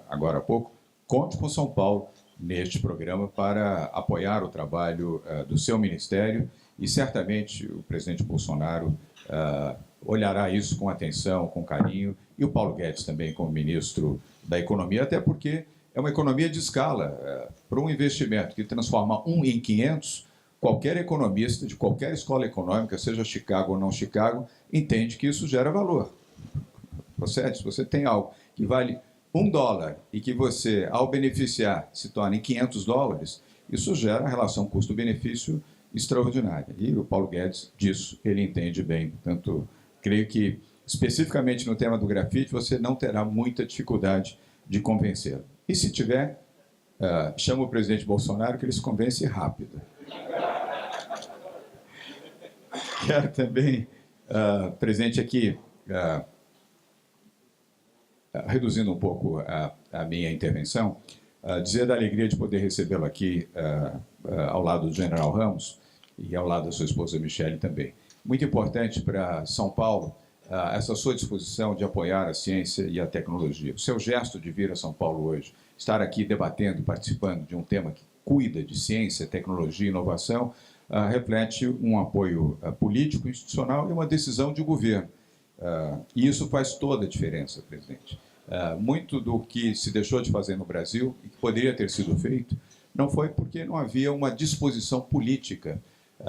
agora há pouco, conte com São Paulo neste programa para apoiar o trabalho do seu ministério e certamente o presidente Bolsonaro olhará isso com atenção, com carinho, e o Paulo Guedes também como ministro da Economia, até porque é uma economia de escala. Para um investimento que transforma 1 em 500, qualquer economista, de qualquer escola econômica, seja Chicago ou não Chicago, entende que isso gera valor. Se você tem algo que vale $1 e que você, ao beneficiar, se torna em $500, isso gera uma relação custo-benefício extraordinária. E o Paulo Guedes, disso, ele entende bem. Portanto, creio que, especificamente no tema do grafite, você não terá muita dificuldade de convencê-lo. E se tiver, chama o presidente Bolsonaro, que ele se convence rápido. Quero também, presente aqui, reduzindo um pouco a minha intervenção, dizer da alegria de poder recebê-lo aqui ao lado do General Ramos e ao lado da sua esposa Michele também. Muito importante para São Paulo essa sua disposição de apoiar a ciência e a tecnologia. O seu gesto de vir a São Paulo hoje, estar aqui debatendo e participando de um tema que cuida de ciência, tecnologia e inovação, reflete um apoio político, institucional e uma decisão de governo. E isso faz toda a diferença, presidente. Muito do que se deixou de fazer no Brasil e que poderia ter sido feito não foi porque não havia uma disposição política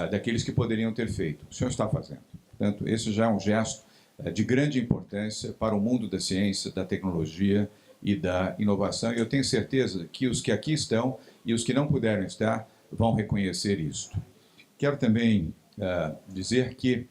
daqueles que poderiam ter feito. O senhor está fazendo. Portanto, esse já é um gesto de grande importância para o mundo da ciência, da tecnologia e da inovação. E eu tenho certeza que os que aqui estão e os que não puderam estar vão reconhecer isso. Quero também dizer que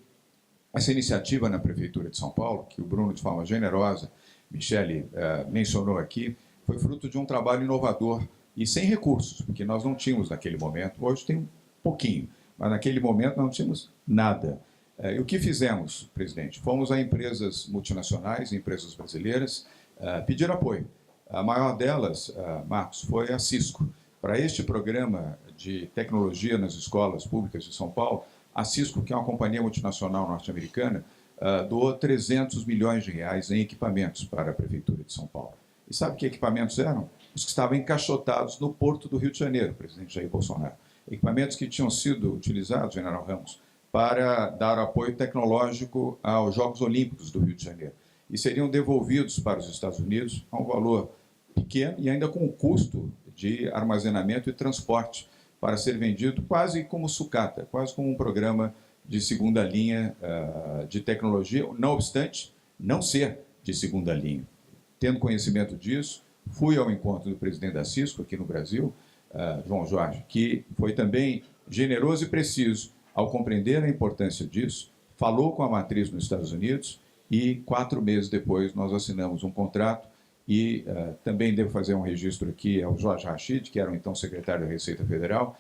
essa iniciativa na Prefeitura de São Paulo, que o Bruno, de forma generosa, Michele mencionou aqui, foi fruto de um trabalho inovador e sem recursos, porque nós não tínhamos naquele momento, hoje tem um pouquinho, mas naquele momento não tínhamos nada. E o que fizemos, presidente? Fomos a empresas multinacionais, empresas brasileiras, pedir apoio. A maior delas, Marcos, foi a Cisco. Para este programa de tecnologia nas escolas públicas de São Paulo, a Cisco, que é uma companhia multinacional norte-americana, doou R$300 milhões em equipamentos para a Prefeitura de São Paulo. E sabe que equipamentos eram? Os que estavam encaixotados no Porto do Rio de Janeiro, presidente Jair Bolsonaro. Equipamentos que tinham sido utilizados, General Ramos, para dar apoio tecnológico aos Jogos Olímpicos do Rio de Janeiro. E seriam devolvidos para os Estados Unidos a um valor pequeno e ainda com o custo de armazenamento e transporte para ser vendido quase como sucata, quase como um programa de segunda linha de tecnologia, não obstante não ser de segunda linha. Tendo conhecimento disso, fui ao encontro do presidente da Cisco aqui no Brasil, João Jorge, que foi também generoso e preciso ao compreender a importância disso, falou com a matriz nos Estados Unidos e 4 meses depois nós assinamos um contrato e também devo fazer um registro aqui ao Jorge Rachid, que era o então secretário da Receita Federal,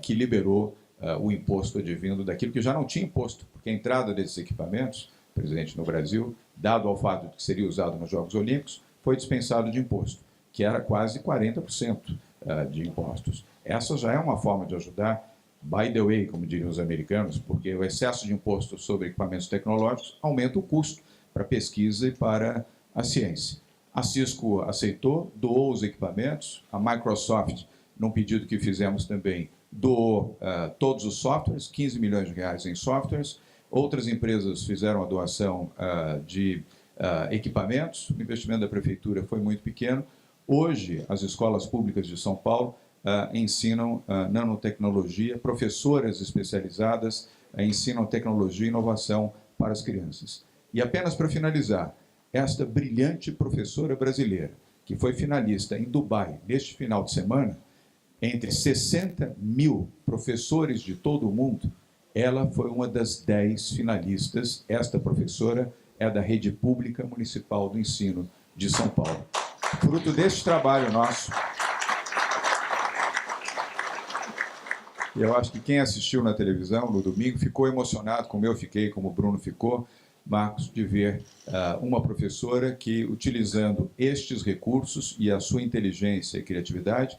que liberou o imposto advindo daquilo que já não tinha imposto, porque a entrada desses equipamentos, presidente, no Brasil, dado ao fato de que seria usado nos Jogos Olímpicos, foi dispensado de imposto, que era quase 40% de impostos. Essa já é uma forma de ajudar, by the way, como diriam os americanos, porque o excesso de imposto sobre equipamentos tecnológicos aumenta o custo para a pesquisa e para a ciência. A Cisco aceitou, doou os equipamentos, a Microsoft, num pedido que fizemos também, doou todos os softwares, R$15 milhões em softwares. Outras empresas fizeram a doação de equipamentos. O investimento da Prefeitura foi muito pequeno. Hoje, as escolas públicas de São Paulo ensinam nanotecnologia, professoras especializadas ensinam tecnologia e inovação para as crianças. E apenas para finalizar, esta brilhante professora brasileira, que foi finalista em Dubai neste final de semana, entre 60 mil professores de todo o mundo, ela foi uma das 10 finalistas. Esta professora é da Rede Pública Municipal do Ensino de São Paulo. Fruto deste trabalho nosso, e eu acho que quem assistiu na televisão no domingo ficou emocionado, como eu fiquei, como o Bruno ficou, Marcos, de ver uma professora que, utilizando estes recursos e a sua inteligência e criatividade,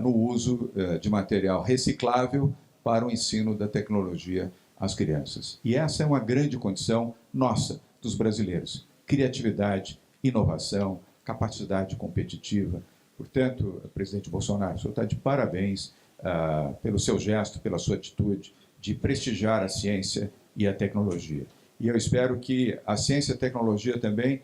no uso de material reciclável para o ensino da tecnologia às crianças. E essa é uma grande condição nossa, dos brasileiros. Criatividade, inovação, capacidade competitiva. Portanto, presidente Bolsonaro, o senhor está de parabéns pelo seu gesto, pela sua atitude de prestigiar a ciência e a tecnologia. E eu espero que a ciência e a tecnologia também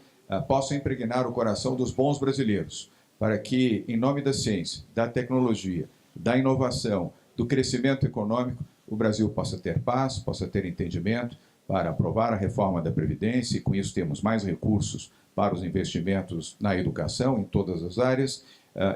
possam impregnar o coração dos bons brasileiros, para que, em nome da ciência, da tecnologia, da inovação do crescimento econômico, o Brasil possa ter paz, possa ter entendimento para aprovar a reforma da Previdência e, com isso, temos mais recursos para os investimentos na educação, em todas as áreas,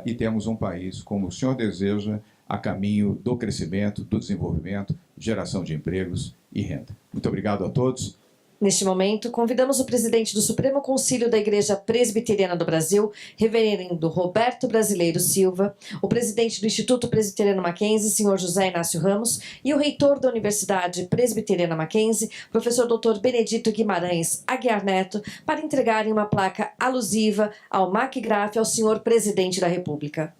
e temos um país, como o senhor deseja, a caminho do crescimento, do desenvolvimento, geração de empregos e renda. Muito obrigado a todos. Neste momento, convidamos o presidente do Supremo Concílio da Igreja Presbiteriana do Brasil, reverendo Roberto Brasileiro Silva, o presidente do Instituto Presbiteriano Mackenzie, senhor José Inácio Ramos, e o reitor da Universidade Presbiteriana Mackenzie, professor Dr. Benedito Guimarães Aguiar Neto, para entregarem uma placa alusiva ao MacGraff ao senhor presidente da República.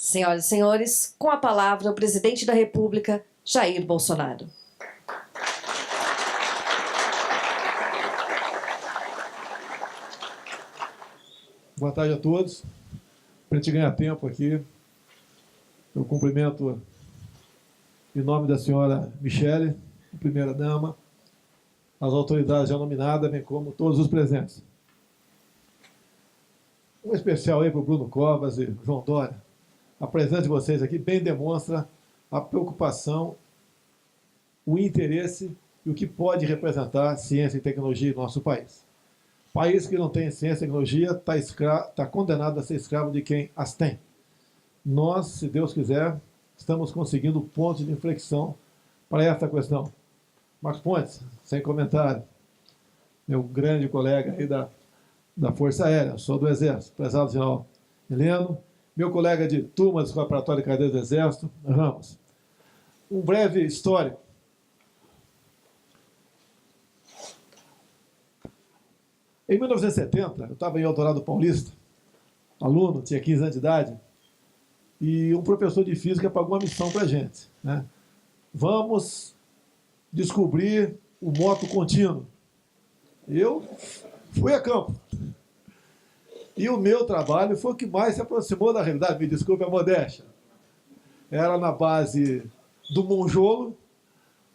Senhoras e senhores, com a palavra o presidente da República, Jair Bolsonaro. Boa tarde a todos. Para a gente ganhar tempo aqui, eu cumprimento em nome da senhora Michele, primeira-dama, as autoridades já nominadas, bem como todos os presentes. Um especial aí para o Bruno Covas e João Dória. A presença de vocês aqui bem demonstra a preocupação, o interesse e o que pode representar ciência e tecnologia em nosso país. País que não tem ciência e tecnologia está condenado a ser escravo de quem as tem. Nós, se Deus quiser, estamos conseguindo pontos de inflexão para esta questão. Marcos Pontes, sem comentário, meu grande colega aí da Força Aérea, sou do Exército, prezado general Heleno, meu colega de turma do Escola Preparatória de Cadeiras do Exército, Ramos. Um breve histórico. Em 1970, eu estava em Eldorado Paulista, aluno, tinha 15 anos de idade, e um professor de física pagou uma missão para a gente, né? Vamos descobrir o moto contínuo. Eu fui a campo. E o meu trabalho foi o que mais se aproximou da realidade, me desculpe a modéstia. Era na base do monjolo,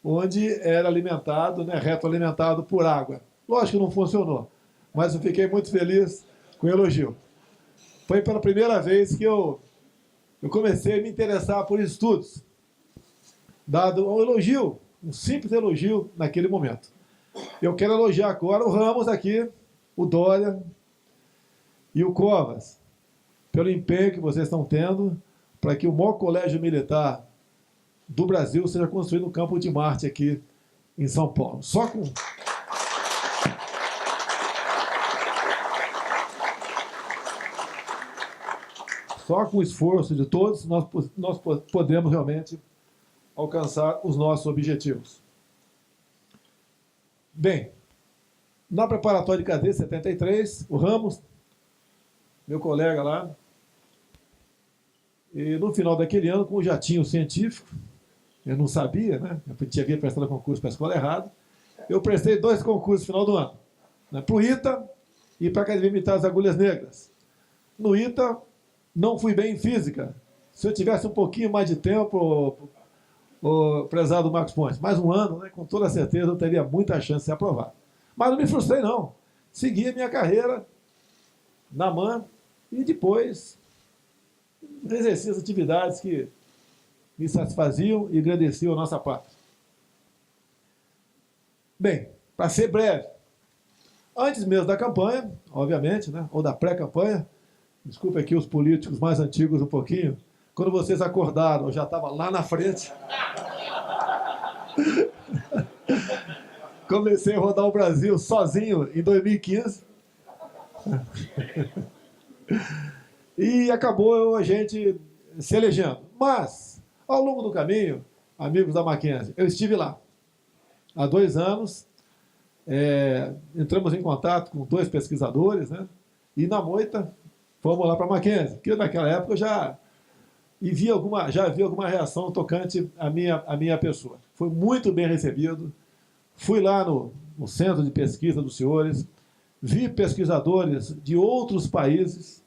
onde era alimentado, né, retroalimentado por água. Lógico que não funcionou, mas eu fiquei muito feliz com o elogio. Foi pela primeira vez que eu comecei a me interessar por estudos, dado um elogio, um simples elogio naquele momento. Eu quero elogiar agora o Ramos aqui, o Dória e o Covas, pelo empenho que vocês estão tendo para que o maior colégio militar do Brasil seja construído no Campo de Marte aqui em São Paulo. Só com o esforço de todos, nós podemos realmente alcançar os nossos objetivos. Bem, na preparatória de cadeia 73, o Ramos, meu colega lá, e no final daquele ano, com o jatinho científico, eu não sabia, né? Eu tinha prestado concurso para a escola errada, eu prestei 2 concursos no final do ano, né? Para o ITA e para a Academia Militar das Agulhas Negras. No ITA, não fui bem em física. Se eu tivesse um pouquinho mais de tempo, o prezado Marcos Pontes, mais um ano, né? Com toda certeza eu teria muita chance de ser aprovado. Mas não me frustrei, não. Segui a minha carreira na MAN e depois exerci as atividades que me satisfaziam e agradeciam a nossa pátria. Bem, para ser breve, antes mesmo da campanha, obviamente, né, ou da pré-campanha, desculpe aqui os políticos mais antigos um pouquinho, quando vocês acordaram, eu já estava lá na frente. Comecei a rodar o Brasil sozinho em 2015. E acabou a gente se elegendo. Mas, ao longo do caminho, amigos da Mackenzie, eu estive lá. Há 2 anos, entramos em contato com 2 pesquisadores, né? E na moita, fomos lá para a Mackenzie, que naquela época eu já havia alguma reação tocante à minha pessoa. Foi muito bem recebido. Fui lá no centro de pesquisa dos senhores, vi pesquisadores de outros países,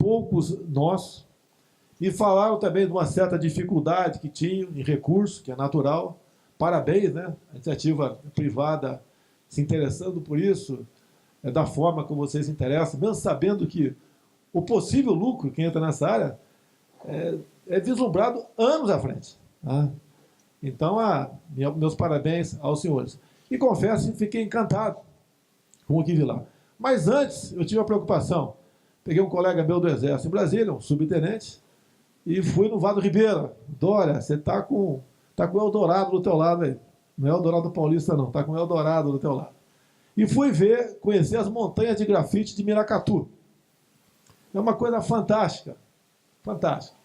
poucos nós, e falaram também de uma certa dificuldade que tinham em recurso, que é natural. Parabéns, né? A iniciativa privada se interessando por isso, da forma como vocês se interessam, mesmo sabendo que o possível lucro que entra nessa área é vislumbrado anos à frente. Tá? Então, meus parabéns aos senhores. E confesso que fiquei encantado com o que vi lá. Mas antes, eu tive uma preocupação. Peguei um colega meu do Exército em Brasília, um subtenente, e fui no Vado Ribeira. Dória, você está com o Eldorado do teu lado aí. Não é o Eldorado Paulista, não. Está com o Eldorado do teu lado. E fui conhecer as montanhas de grafite de Miracatu. É uma coisa fantástica. Fantástica.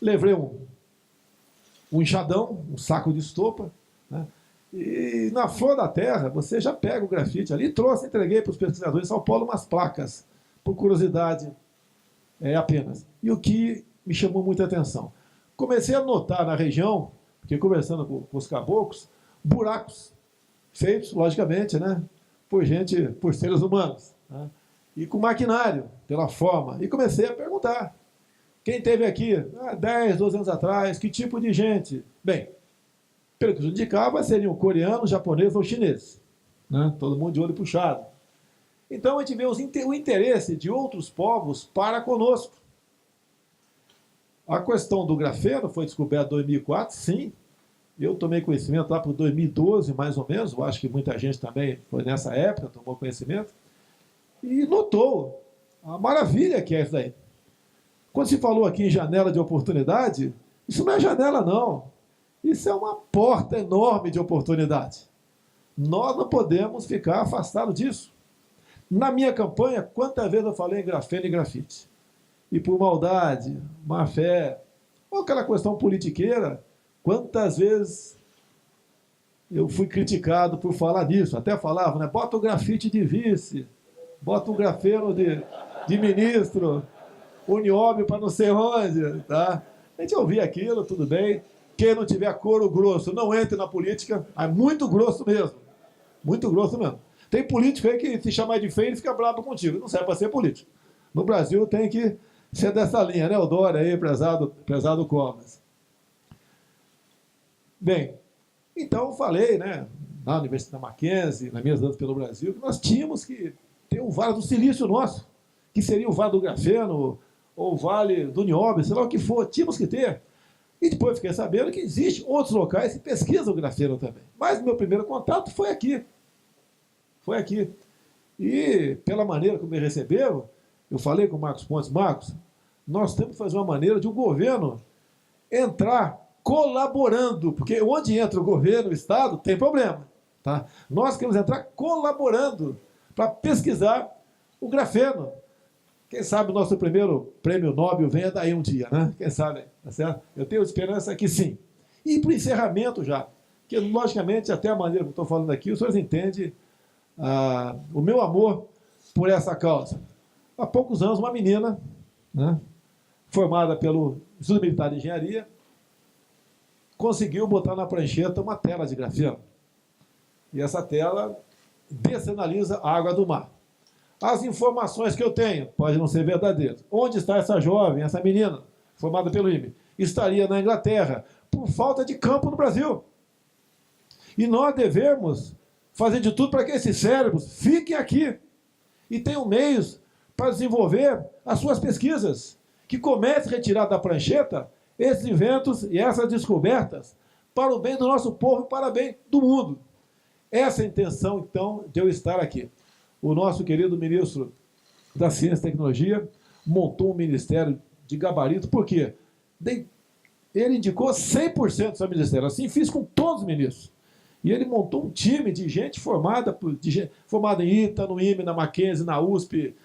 Levei um enxadão, um saco de estopa, né? E na flor da terra, você já pega o grafite ali. Trouxe, entreguei para os pesquisadores de São Paulo umas placas, por curiosidade apenas. E o que me chamou muita atenção. Comecei a notar na região, porque conversando com os caboclos, buracos feitos, logicamente, né, por seres humanos, né, e com maquinário, pela forma. E comecei a perguntar. Quem esteve aqui 10, 12 anos atrás, que tipo de gente? Bem, pelo que indicava, seriam coreanos, japoneses ou chineses. Né, todo mundo de olho puxado. Então a gente vê o interesse de outros povos para conosco. A questão do grafeno foi descoberta em 2004, sim. Eu tomei conhecimento lá por 2012, mais ou menos. Eu acho que muita gente também foi nessa época, tomou conhecimento. E notou a maravilha que é isso daí. Quando se falou aqui em janela de oportunidade, isso não é janela, não. Isso é uma porta enorme de oportunidade. Nós não podemos ficar afastados disso. Na minha campanha, quantas vezes eu falei em grafeno e grafite? E por maldade, má fé, ou aquela questão politiqueira, quantas vezes eu fui criticado por falar nisso? Até falava, né? Bota o grafite de vice, bota o grafeno de ministro, Unióbio para não sei onde, tá? A gente ouvia aquilo, tudo bem. Quem não tiver couro grosso, não entre na política. É muito grosso mesmo. Muito grosso mesmo. Tem político aí que se chamar de feio, ele fica bravo contigo. Não serve para ser político. No Brasil tem que ser dessa linha, né? O Dória aí, prezado Covas. Bem, então eu falei, né? Na Universidade Mackenzie, nas minhas andas pelo Brasil, que nós tínhamos que ter o Vale do Silício nosso, que seria o Vale do Grafeno, ou o Vale do Nióbio, sei lá o que for, tínhamos que ter. E depois fiquei sabendo que existem outros locais que pesquisam o grafeno também. Mas meu primeiro contato foi aqui. Foi aqui. E pela maneira como me receberam, eu falei com o Marcos Pontes, Marcos, nós temos que fazer uma maneira de o governo entrar colaborando, porque onde entra o governo, o Estado, tem problema. Tá? Nós queremos entrar colaborando para pesquisar o grafeno. Quem sabe o nosso primeiro prêmio Nobel venha daí um dia, né? Quem sabe, tá certo? Eu tenho esperança que sim. E para o encerramento já, que logicamente, até a maneira que eu estou falando aqui, os senhores entendem o meu amor por essa causa. Há poucos anos, uma menina, né, formada pelo Instituto Militar de Engenharia, conseguiu botar na prancheta uma tela de grafeno. E essa tela dessaliniza a água do mar. As informações que eu tenho, pode não ser verdadeiras. Onde está essa jovem, essa menina, formada pelo IME? Estaria na Inglaterra, por falta de campo no Brasil. E nós devemos fazer de tudo para que esses cérebros fiquem aqui e tenham meios para desenvolver as suas pesquisas, que comecem a retirar da prancheta esses inventos e essas descobertas para o bem do nosso povo e para o bem do mundo. Essa é a intenção, então, de eu estar aqui. O nosso querido ministro da Ciência e Tecnologia montou um ministério de gabarito, por quê? Ele indicou 100% do seu ministério, assim fiz com todos os ministros. E ele montou um time de gente formada em ITA, no IME, na Mackenzie, na USP,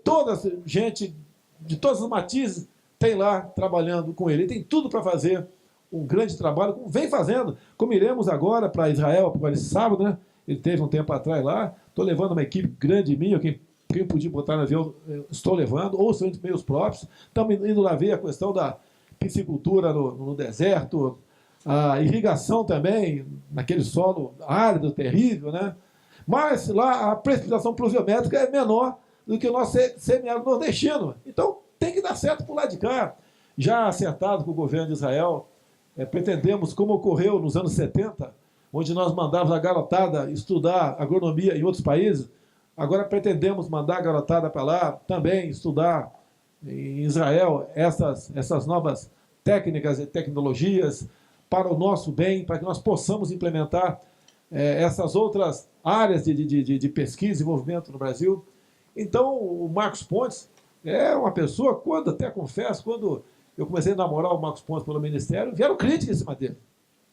toda gente de todas as matizes tem lá trabalhando com ele. Ele tem tudo para fazer um grande trabalho, como vem fazendo, como iremos agora para Israel, para esse sábado, né? Ele teve um tempo atrás lá, estou levando uma equipe grande minha, quem podia botar no avião, estou levando, ou são meus próprios. Estamos indo lá ver a questão da piscicultura no deserto, a irrigação também, naquele solo árido, terrível, né? Mas lá a precipitação pluviométrica é menor do que o nosso semiárido nordestino. Então, tem que dar certo por lá de cá. Já acertado com o governo de Israel, pretendemos, como ocorreu nos anos 70, onde nós mandávamos a garotada estudar agronomia em outros países, agora pretendemos mandar a garotada para lá também estudar em Israel essas novas técnicas e tecnologias para o nosso bem, para que nós possamos implementar essas outras áreas de pesquisa e desenvolvimento no Brasil. Então, o Marcos Pontes é uma pessoa, até confesso, quando eu comecei a namorar o Marcos Pontes pelo Ministério, vieram críticas em cima dele.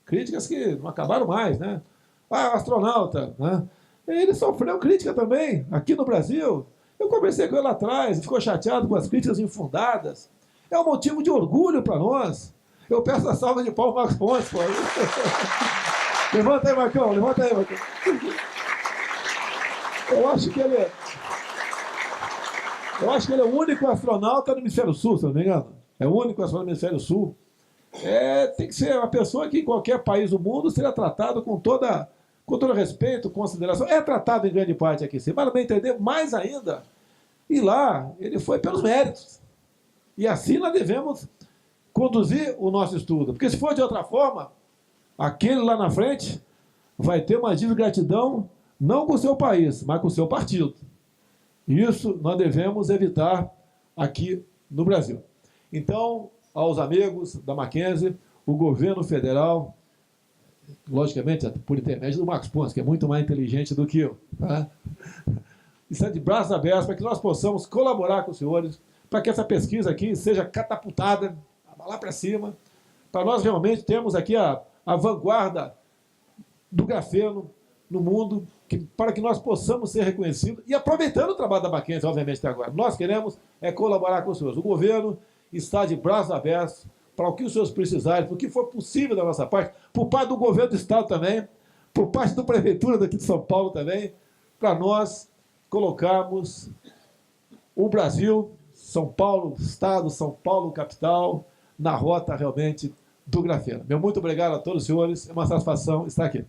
Críticas que não acabaram mais, né? Ah, astronauta, né? Ele sofreu crítica também, aqui no Brasil. Eu conversei com ele lá atrás, ficou chateado com as críticas infundadas. É um motivo de orgulho para nós. Eu peço a salva de palmas ao Marcos Pontes, pô. Levanta aí, Marcão, levanta aí, Marcão. Eu acho que ele é o único astronauta no Hemisfério Sul, se não me engano. É o único astronauta no Hemisfério Sul. Tem que ser uma pessoa que em qualquer país do mundo será tratado com todo respeito, consideração. É tratado em grande parte aqui, sim, mas não entender mais ainda. E lá, ele foi pelos méritos. E assim nós devemos conduzir o nosso estudo. Porque se for de outra forma, aquele lá na frente vai ter uma dívida de gratidão, não com o seu país, mas com o seu partido. Isso nós devemos evitar aqui no Brasil. Então, aos amigos da Mackenzie, o governo federal, logicamente, por intermédio do Marcos Pontes, que é muito mais inteligente do que eu, tá? Está de braços abertos para que nós possamos colaborar com os senhores, para que essa pesquisa aqui seja catapultada lá para cima, para nós realmente termos aqui a vanguarda do grafeno no mundo, para que nós possamos ser reconhecidos e aproveitando o trabalho da Mackenzie, obviamente, até agora. Nós queremos colaborar com os senhores. O governo está de braços abertos para o que os senhores precisarem, para o que for possível da nossa parte, por parte do governo do Estado também, por parte da Prefeitura daqui de São Paulo também, para nós colocarmos o Brasil, São Paulo, Estado, São Paulo, capital, na rota realmente do grafeno. Meu muito obrigado a todos os senhores, é uma satisfação estar aqui.